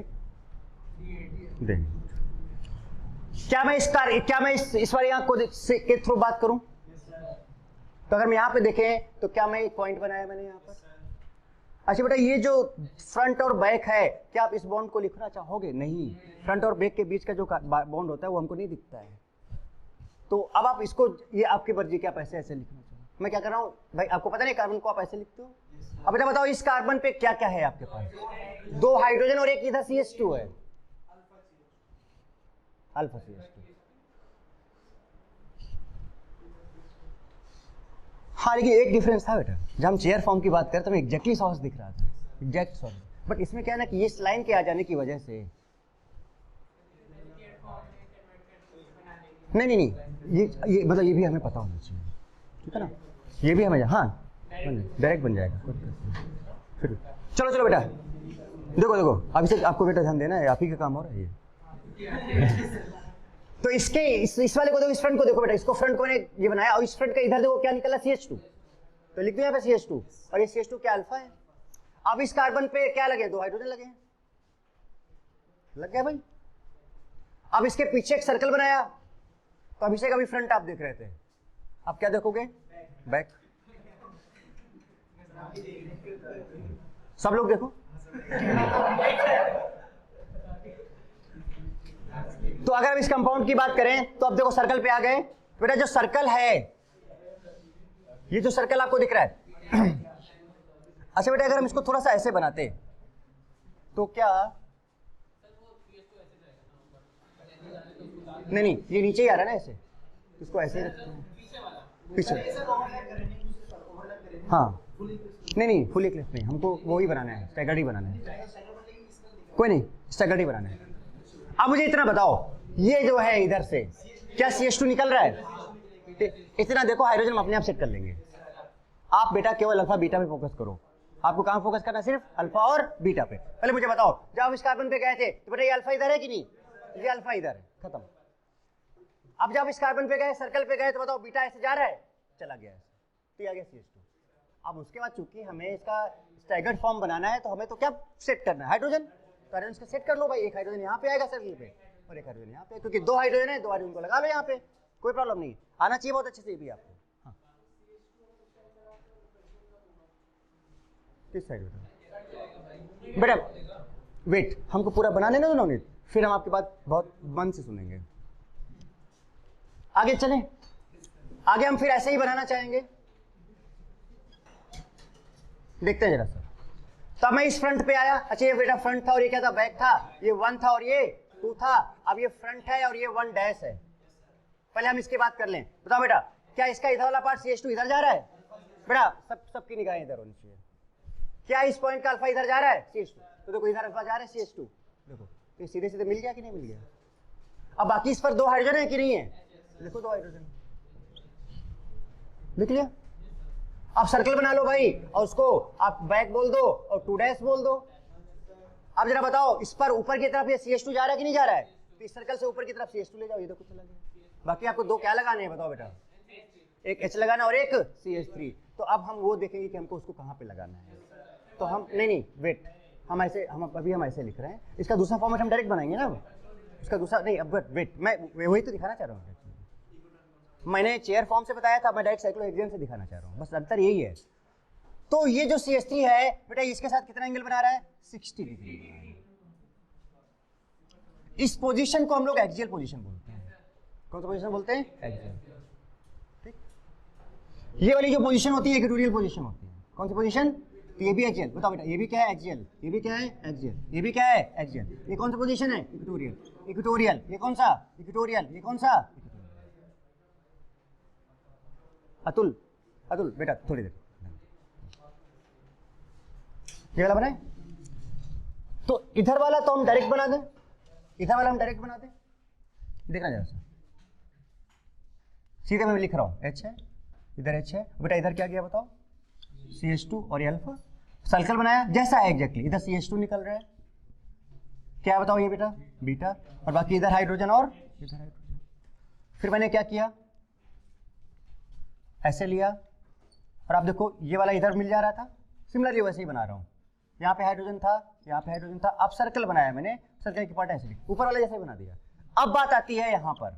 देंगे। क्या मैं इस वाली आंख को के थ्रू बात करूं? तो अगर मैं यहाँ पे देखें तो क्या मैं एक पॉइंट बनाया मैंने यहाँ पर? अच्छा बेटा, ये जो फ्रंट और बैक है, क्या आप इस बॉन्ड को लिखना चाहोगे? नहीं, फ्रंट और बैक के बीच का जो बॉन्ड होता है वो हमको नहीं दिखता है। तो अब आप इसको, ये आपकी मर्जी कि आप ऐसे ऐसे लिखना चाहो। मैं क्या कर रहा हूँ भाई, आपको पता नहीं कार्बन को आप ऐसे लिखते हो। अब बेटा बताओ, इस कार्बन पे क्या क्या है आपके पास? दो हाइड्रोजन और एक इधर CH2 है, अल्फा CH2। हाँ, लेकिन एक डिफरेंस था बेटा, जब हम चेयर फॉर्म की बात करते तो हमें एग्जैक्टली सॉस दिख रहा था, एग्जैक्ट सॉस। बट इसमें क्या है ना कि ये इस लाइन के आ जाने की वजह से नहीं, ये मतलब ये भी हमें पता होना चाहिए, ठीक है ना? ये भी हमें, हाँ डायरेक्ट बन जाएगा। फिर चलो चलो बेटा, देखो देखो अभी से आपको बेटा ध्यान देना है, आप ही का काम हो रहा है ये। तो इसके इस वाले को देखो, इस फ्रंट को देखो बेटा, इसको फ्रंट को मैंने ये बनाया और इस फ्रंट का इधर देखो क्या निकला, CH2। तो लिख दो यहाँ पे CH2 और ये CH2 क्या अल्फा है। अब इस कार्बन पे क्या लगे, 2 हाइड्रोजन लगे हैं, लग गया भाई। अब इसके पीछे एक सर्कल बनाया, तो अभिषेक अभी फ्रंट आप देख रहे थे, अब क्या देखोगे, बैक। सब लोग देखो। तो अगर हम इस कंपाउंड की बात करें तो अब देखो सर्कल पे आ गए बेटा। जो सर्कल है, ये जो सर्कल आपको दिख रहा है, अच्छा बेटा अगर हम इसको थोड़ा सा ऐसे बनाते तो क्या, नहीं ये नीचे ही आ रहा है ना ऐसे, इसको ऐसे ही रखते हैं पीछे। हाँ नहीं फुल इक्लिप्स नहीं, हमको वो ही बनाना है, स्टैगर्ड ही बनाना है। कोई नहीं, स्टैगर्ड ही बनाना है। अब मुझे इतना बताओ, ये जो है इधर से क्या CH2 निकल रहा है? इतना देखो, हाइड्रोजन हम अपने आप सेट कर लेंगे। आप बेटा केवल अल्फा बीटा पे फोकस करो। आपको कहां फोकस करना है? सिर्फ अल्फा और बीटा पे। पहले मुझे बताओ, जब आप इस कार्बन पे गए थे तो बेटा ये अल्फा इधर है कि नहीं? ये अल्फा इधर है, खत्म। अब जब इस कार्बन पे गए, सर्कल पे गए, तो बताओ बीटा ऐसे जा रहा है, चला गया ऐसे, तो आ गया CH2। अब उसके बाद चूंकि हमें इसका स्टैगर्ड फॉर्म बनाना है, तो हमें तो क्या सेट करना है, हाइड्रोजन। तो हाइड्रोजन को सेट कर लो भाई, एक हाइड्रोजन यहाँ पे आएगा सर्कल पे और एक हाइड्रोजन यहाँ पे, क्योंकि 2 हाइड्रोजन है, 2 हाइड्रोजन को लगा लो यहाँ पे, कोई प्रॉब्लम नहीं, आना चाहिए बहुत अच्छे से भी आपको। हाँ किस साइड बेटा, वेट हमको पूरा बनाने ना दो, फिर हम आपकी बात बहुत मन से सुनेंगे। आगे चलें, आगे हम फिर ऐसे ही बनाना चाहेंगे, देखते हैं जरा सा। तो मैं इस फ्रंट पे आया, अच्छा ये बेटा फ्रंट था और ये क्या था, बैक था, ये 1 था और ये 2 था। अब ये फ्रंट है और ये 1 डैश है। पहले हम इसकी बात कर लें। बताओ बेटा, क्या इसका इधर वाला पार्ट CH2 इधर जा रहा है? बेटा सबकी निगाहें इधर होनी चाहिए। क्या इस पॉइंट का अल्फा इधर जा रहा है CH2? तो देखो इधर अल्फा जा रहा है CH2, देखो तो सीधे सीधे मिल गया कि नहीं मिल गया। अब बाकी इस पर 2 हाइड्रोजन है कि नहीं है? देखो 2 हाइड्रोजन लिख लिया। आप सर्कल बना लो भाई और उसको आप बैक बोल दो और 2 डैश बोल दो। अब जरा बताओ, इस पर ऊपर की तरफ ये CH2 जा रहा है कि नहीं जा रहा है? तो इस सर्कल से ऊपर की तरफ CH2 ले जाओ, ये देखो चला गया। बाकी आपको 2 क्या लगाने हैं बताओ बेटा, एक H लगाना और एक CH3। तो अब हम वो देखेंगे कि हमको उसको कहाँ पे लगाना है। तो हम नहीं वेट, हम ऐसे लिख रहे हैं। इसका दूसरा फॉर्मेट हम डायरेक्ट बनाएंगे ना, इसका दूसरा नहीं। अब वेट, मैं वही तो दिखाना चाह रहा हूँ। मैंने चेयर फॉर्म से बताया था, मैं डायरेक्ट साइक्लोहेक्सेन से दिखाना चाह रहा हूँ, बस अंतर यही है। तो ये जो CH3 है बेटा, इसके साथ कितना एंगल बना रहा है? 60 डिग्री। इस पोजीशन को हम लोग एक्सियल पोजीशन बोलते हैं। कौन सा पोजीशन बोलते हैं? एक्सियल। ठीक, ये वाली जो पोजीशन होती है इक्वेटोरियल पोजीशन होती है। कौन सी पोजीशन? तो ये भी एक्सियल। बताओ बेटा, ये भी क्या है? एक्सियल। ये भी क्या है? एक्सियल। ये भी क्या है? एक्सियल। ये कौन सा पोजीशन है? इक्वेटोरियल। इक्वेटोरियल ये कौन सा? इक्वेटोरियल। ये कौन सा? अतुल बेटा थोड़ी देर, ये वाला बनाए। तो इधर वाला तो हम डायरेक्ट बना दें, इधर वाला हम डायरेक्ट बना दें। देखना जरा सा, सीधे मैं लिख रहा हूं, H है इधर, H है बेटा, इधर क्या गया बताओ? CH2 और ये अल्फा। सर्कल बनाया जैसा है एग्जैक्टली, इधर CH2 निकल रहा है, क्या बताओ ये बेटा? बीटा। और बाकी इधर हाइड्रोजन और इधर हाइड्रोजन। फिर मैंने क्या किया, ऐसे लिया और आप देखो ये वाला इधर मिल जा रहा था, सिमिलरली वैसे ही बना रहा हूँ। यहाँ पे हाइड्रोजन था, यहाँ पे हाइड्रोजन था। अब सर्कल बनाया मैंने, सर्कल की पार्ट ऐसे ऊपर वाला जैसे बना दिया। अब बात आती है यहाँ पर,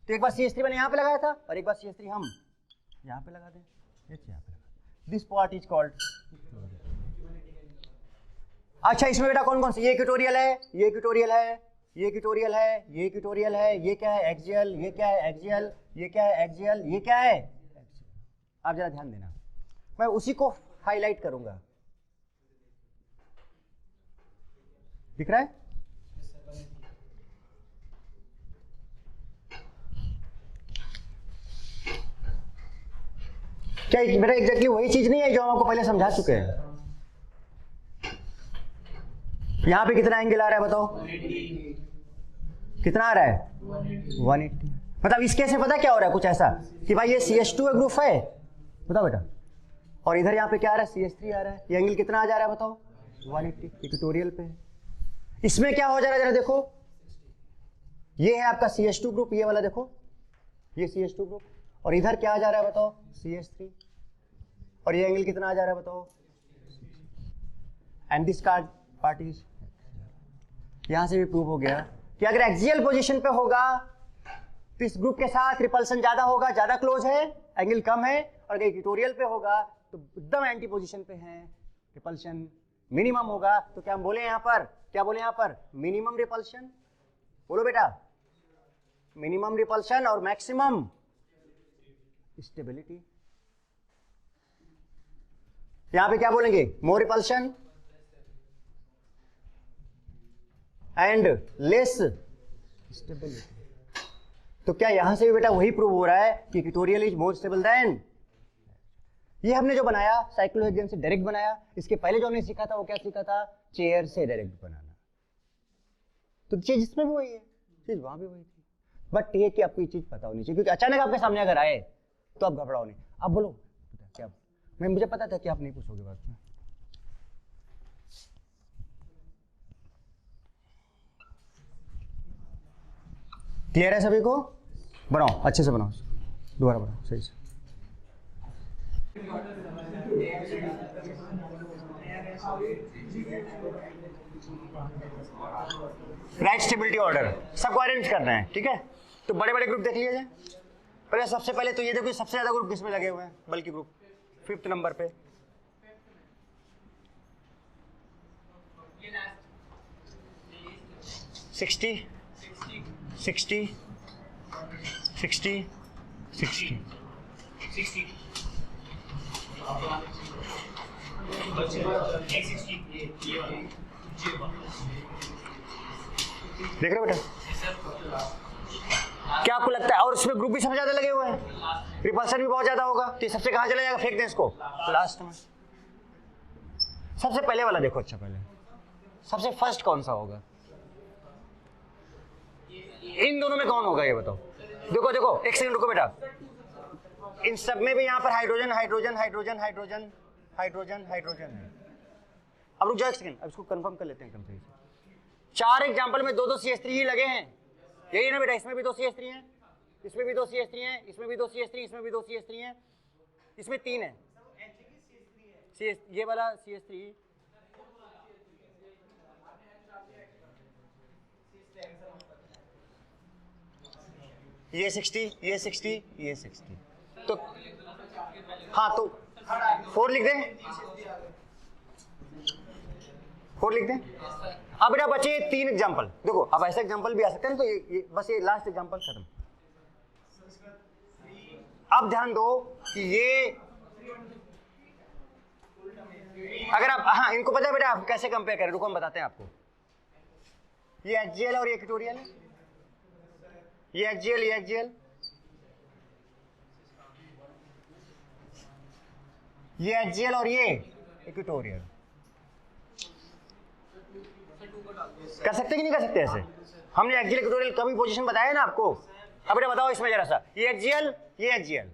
तो एक बार CH3 मैंने यहाँ पे लगाया था और एक बार CH3 हम यहाँ पे लगा दें, यहाँ पे। This part is called. अच्छा इसमें बेटा कौन कौन से? ये इक्वेटोरियल है, ये इक्वेटोरियल है, ये इक्वेटोरियल है, ये इक्वेटोरियल है, ये क्या है? एक्सियल। ये क्या है? एक्सियल। ये क्या है? एक्सियल। ये क्या है? आप जरा ध्यान देना, मैं उसी को हाईलाइट करूंगा। दिख रहा है? क्या बेटा एग्जैक्टली वही चीज नहीं है जो हम आपको पहले समझा चुके हैं? यहां पे कितना एंगल आ रहा है बताओ? कितना आ रहा है? 180। मतलब इसके से पता क्या हो रहा है? कुछ ऐसा कि भाई ये CH2 ग्रुप है, बताओ बेटा, और इधर यहाँ पे क्या आ रहा है, CH3 आ रहा है। ये एंगल कितना आ जा रहा है बताओ, 180, इक्वेटोरियल पे है। इसमें क्या हो जा रहा है जरा देखो, ये है आपका CH2 ग्रुप, ये वाला देखो, ये CH2 ग्रुप, और इधर क्या आ जा रहा है बताओ, CH3, और ये एंगल कितना आ जा रहा है बताओ, एंड दिस पार्ट इज, यहां से भी प्रूव हो गया कि अगर एक्सियल पोजीशन पे होगा तो इस ग्रुप के साथ रिपल्सन ज्यादा होगा, ज्यादा क्लोज है, एंगल कम है, और अगर इक्वेटोरियल पे होगा तो एकदम एंटी पोजीशन पे है, रिपल्सन मिनिमम होगा। तो क्या हम बोले यहां पर, क्या बोले यहां पर, मिनिमम रिपल्सन, बोलो बेटा, मिनिमम रिपल्सन और मैक्सिमम स्टेबिलिटी। यहां पे क्या बोलेंगे, more repulsion and less stability. तो क्या यहां से भी बेटा वही प्रूव हो रहा है कि equatorial is more stable then, ये हमने जो बनाया साइक्लोहेक्सेन से डायरेक्ट बनाया। इसके पहले जो हमने सीखा था वो क्या सीखा था, चेयर से डायरेक्ट बनाना। तो चीज इसमें भी वही है, चीज वहां भी वही थी, बट ये कि आपको ये चीज पता होनी चाहिए, क्योंकि अचानक आपके सामने अगर आए तो आप घबराओ नहीं। अब बोलो क्या, मैं मुझे पता था कि आप नहीं पूछोगे बात में। क्लियर है सभी को, बनाओ अच्छे से बनाओ, दोबारा बनाओ सही से। राइट स्टेबिलिटी ऑर्डर सबको अरेंज करना है, ठीक है। तो बड़े बड़े ग्रुप देख लीजिए। पहले सबसे पहले तो ये देखो सबसे ज्यादा ग्रुप किसमें लगे हुए हैं, बल्कि ग्रुप 5th नंबर पे, सिक्सटी 60 60 60 देख रहे हो बेटा, क्या आपको लगता है, और इसमें ग्रुप भी सबसे ज्यादा लगे हुए हैं, रिपल्सन भी बहुत ज्यादा होगा, तो सबसे कहां चला जाएगा, फेंक दें इसको लास्ट में। सबसे पहले वाला देखो, अच्छा पहले सबसे फर्स्ट कौन सा होगा, इन दोनों में कौन होगा ये बताओ। देखो देखो एक सेकंड रुको बेटा, इन सब में भी यहाँ पर hydrogen hydrogen hydrogen hydrogen hydrogen hydrogen है। अब रुक जाओ एक सेकंड, अब इसको कंफर्म कर लेते हैं एकदम सही से। 4 एग्जांपल में 2-2 CH3 ही लगे हैं, यही ना बेटा, इसमें भी 2 CH3 हैं, इसमें भी 2 CH3 हैं, इसमें भी 2 CH3, इसमें भी 2 CH3 हैं, इसमें 3 है ये वाला CH3, ये 60 ये 60 ये 60, तो हाँ तो 4 लिख दें, 4 लिख दें। अब बेटा बचे 3 एग्जांपल, देखो अब ऐसे एग्जांपल भी आ सकते हैं, तो ये बस ये लास्ट एग्जांपल खत्म। अब ध्यान दो कि ये अगर आप, हाँ इनको पता है बेटा आप कैसे कंपेयर करें, रुको हम बताते हैं आपको। ये एक्सियल और ये इक्वेटोरियल है, ये एक्सियल ये एक्सियल, ये एक्सियल और ये इक्वेटोरियल। कर सकते कि नहीं कर सकते ऐसे, हमने एक्सियल इक्वेटोरियल का भी पोजीशन बताया ना आपको। अब बेटा बताओ इसमें जरा सा, ये एक्सियल ये axial,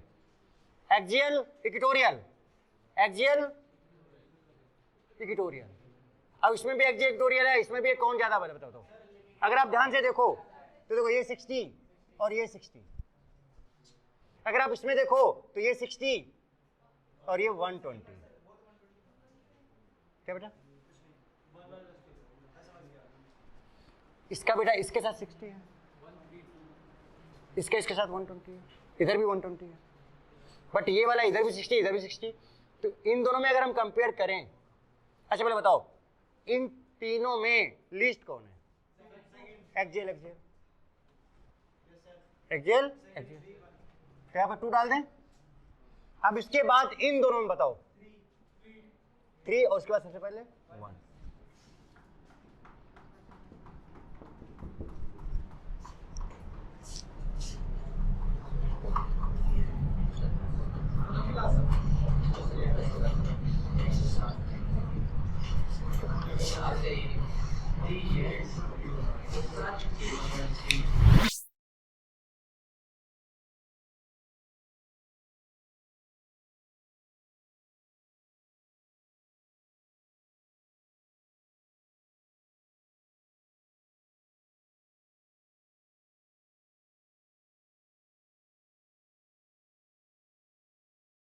axial equatorial, axial equatorial. अब इसमें भी एक्सियल इक्वेटोरियल है, इसमें भी कौन ज्यादा बताओ तो। अगर आप ध्यान से देखो तो देखो ये 60 और ये 60, अगर आप इसमें देखो तो ये 60 और ये 120, क्या बेटा, इसका बेटा इसके साथ 60 है, इसके साथ 120 है, इधर भी 120 है, बट ये वाला इधर भी 60 इधर भी 60। तो इन दोनों में अगर हम कंपेयर करें, अच्छा पहले बताओ इन तीनों में लीस्ट कौन है, एक्सियल एक्सियल एक्सियल एक्सियल, तो यहाँ पर 2 डाल दें। अब इसके बाद इन दोनों में बताओ 3 और उसके बाद सबसे पहले 1।